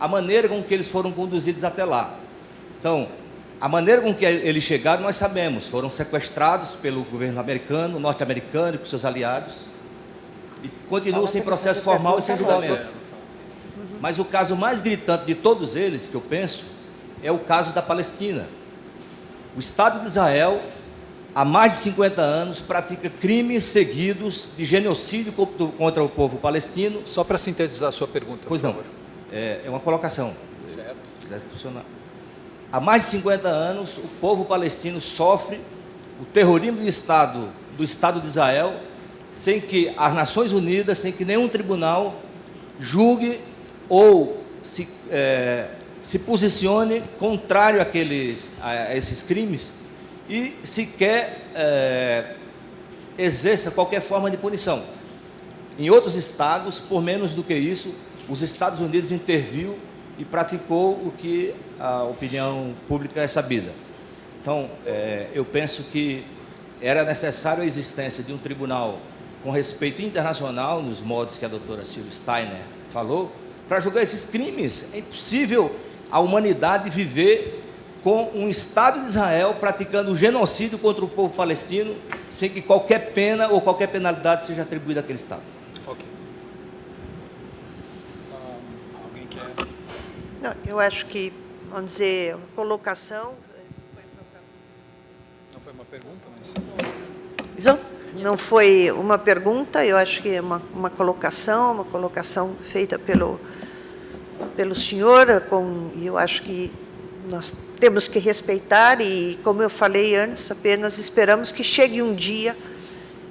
a maneira com que eles foram conduzidos até lá. Então, a maneira com que eles chegaram, nós sabemos, foram sequestrados pelo governo americano, norte-americano e por seus aliados, e continuam sem processo formal e sem julgamento. Mas o caso mais gritante de todos eles, que eu penso, é o caso da Palestina. O Estado de Israel, há mais de 50 anos, pratica crimes seguidos de genocídio contra o povo palestino. Só para sintetizar a sua pergunta, pois não, é uma colocação. Certo. Se quiser funcionar. Há mais de 50 anos, o povo palestino sofre o terrorismo do Estado de Israel, sem que as Nações Unidas, sem que nenhum tribunal julgue ou se posicione contrário a esses crimes e sequer exerça qualquer forma de punição. Em outros estados, por menos do que isso, os Estados Unidos interviu e praticou o que a opinião pública é sabida. Então, eu penso que era necessário a existência de um tribunal com respeito internacional, nos modos que a doutora Silvia Steiner falou, para julgar esses crimes. É impossível a humanidade viver com um Estado de Israel praticando um genocídio contra o povo palestino sem que qualquer pena ou qualquer penalidade seja atribuída àquele Estado. Ok. Alguém quer? Não, eu acho que, vamos dizer, a colocação... Não foi uma pergunta, mas... Não foi uma pergunta, eu acho que é uma colocação feita pelo senhor, e eu acho que nós temos que respeitar, e como eu falei antes, apenas esperamos que chegue um dia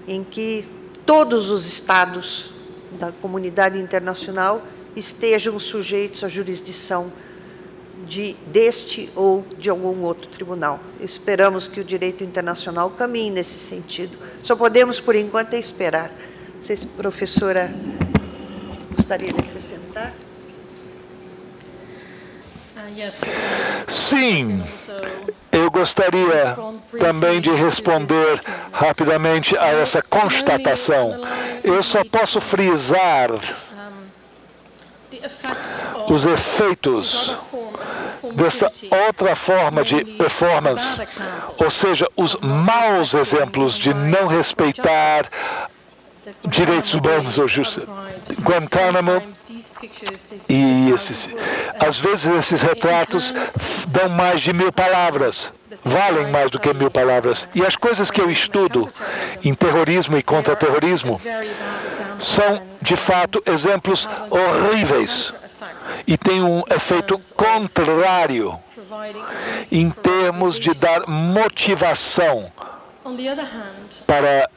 em que todos os estados da comunidade internacional estejam sujeitos à jurisdição deste ou de algum outro tribunal. Esperamos que o direito internacional caminhe nesse sentido. Só podemos, por enquanto, esperar. Não sei se a professora gostaria de acrescentar. Sim, eu gostaria também de responder rapidamente a essa constatação. Eu só posso frisar os efeitos desta outra forma de performance, ou seja, os maus exemplos de não respeitar direitos humanos ou justiça. Guantánamo, e às vezes esses retratos dão mais de 1000 palavras, valem mais do que 1000 palavras. E as coisas que eu estudo em terrorismo e contra-terrorismo são, de fato, exemplos horríveis e têm um efeito contrário em termos de dar motivação para...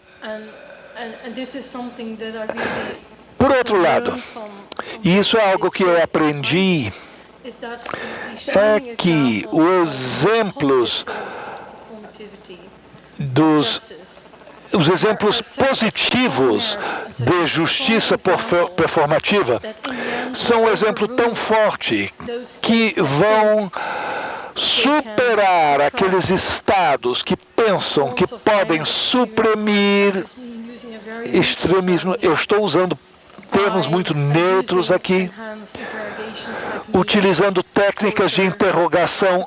Por outro lado, e isso é algo que eu aprendi, é que os exemplos positivos de justiça performativa são um exemplo tão forte que vão superar aqueles estados que pensam que podem suprimir extremismo. Eu estou usando termos muito neutros aqui, utilizando técnicas de interrogação,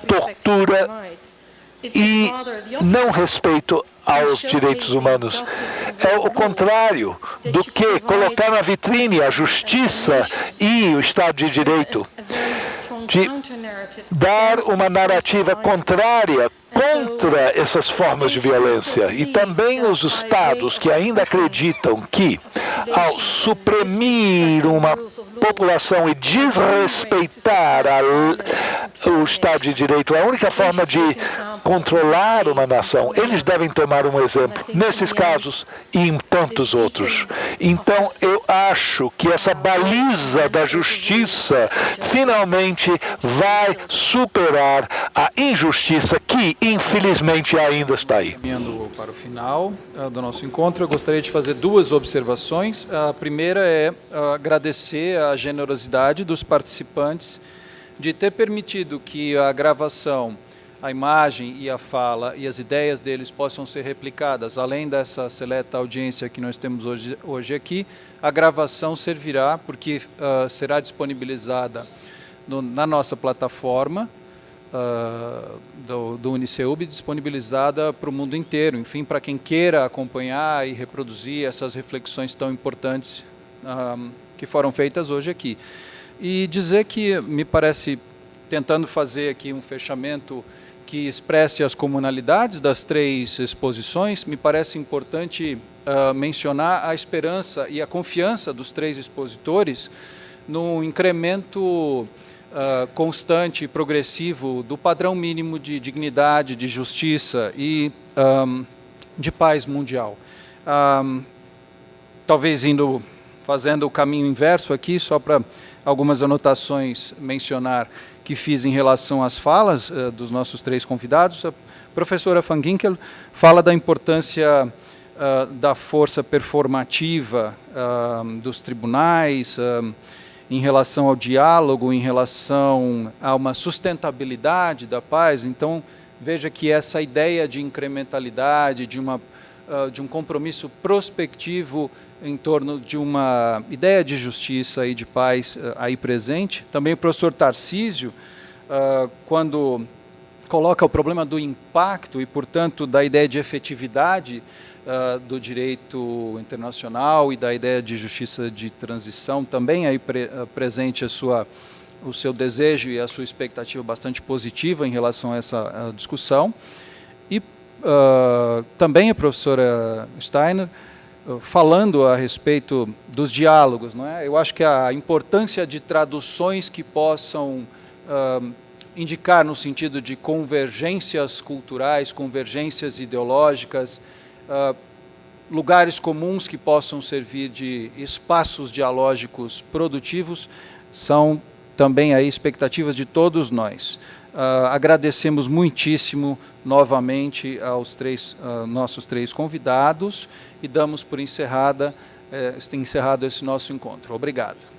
tortura e não respeito aos direitos humanos. É o contrário do que colocar na vitrine a justiça e o Estado de Direito, de dar uma narrativa contrária contra essas formas de violência. E também os estados que ainda acreditam que, ao suprimir uma população e desrespeitar o Estado de Direito, a única forma de controlar uma nação, eles devem tomar um exemplo, nesses casos e em tantos outros. Então, eu acho que essa baliza da justiça finalmente vai superar a injustiça que, infelizmente, ainda está aí. Caminhando para o final do nosso encontro, eu gostaria de fazer 2 observações. A primeira é agradecer a generosidade dos participantes de ter permitido que a gravação, a imagem e a fala e as ideias deles possam ser replicadas. Além dessa seleta audiência que nós temos hoje aqui, a gravação servirá porque será disponibilizada na nossa plataforma do Uniceub, disponibilizada para o mundo inteiro, enfim, para quem queira acompanhar e reproduzir essas reflexões tão importantes que foram feitas hoje aqui. E dizer que me parece, tentando fazer aqui um fechamento que expresse as comunalidades das 3 exposições, me parece importante mencionar a esperança e a confiança dos 3 expositores no incremento constante e progressivo do padrão mínimo de dignidade, de justiça e de paz mundial. Talvez fazendo o caminho inverso aqui, só para algumas anotações mencionar que fiz em relação às falas dos nossos 3 convidados. A professora Van Ginkel fala da importância da força performativa dos tribunais em relação ao diálogo, em relação a uma sustentabilidade da paz. Então, veja que essa ideia de incrementalidade, de um compromisso prospectivo em torno de uma ideia de justiça e de paz aí presente. Também o professor Tarcísio, quando coloca o problema do impacto e, portanto, da ideia de efetividade do direito internacional e da ideia de justiça de transição, também aí presente o seu desejo e a sua expectativa bastante positiva em relação a essa discussão. E também a professora Steiner, falando a respeito dos diálogos, não é? Eu acho que a importância de traduções que possam indicar no sentido de convergências culturais, convergências ideológicas, lugares comuns que possam servir de espaços dialógicos produtivos, são também aí expectativas de todos nós. Agradecemos muitíssimo novamente aos nossos três convidados e damos por encerrado esse nosso encontro. Obrigado.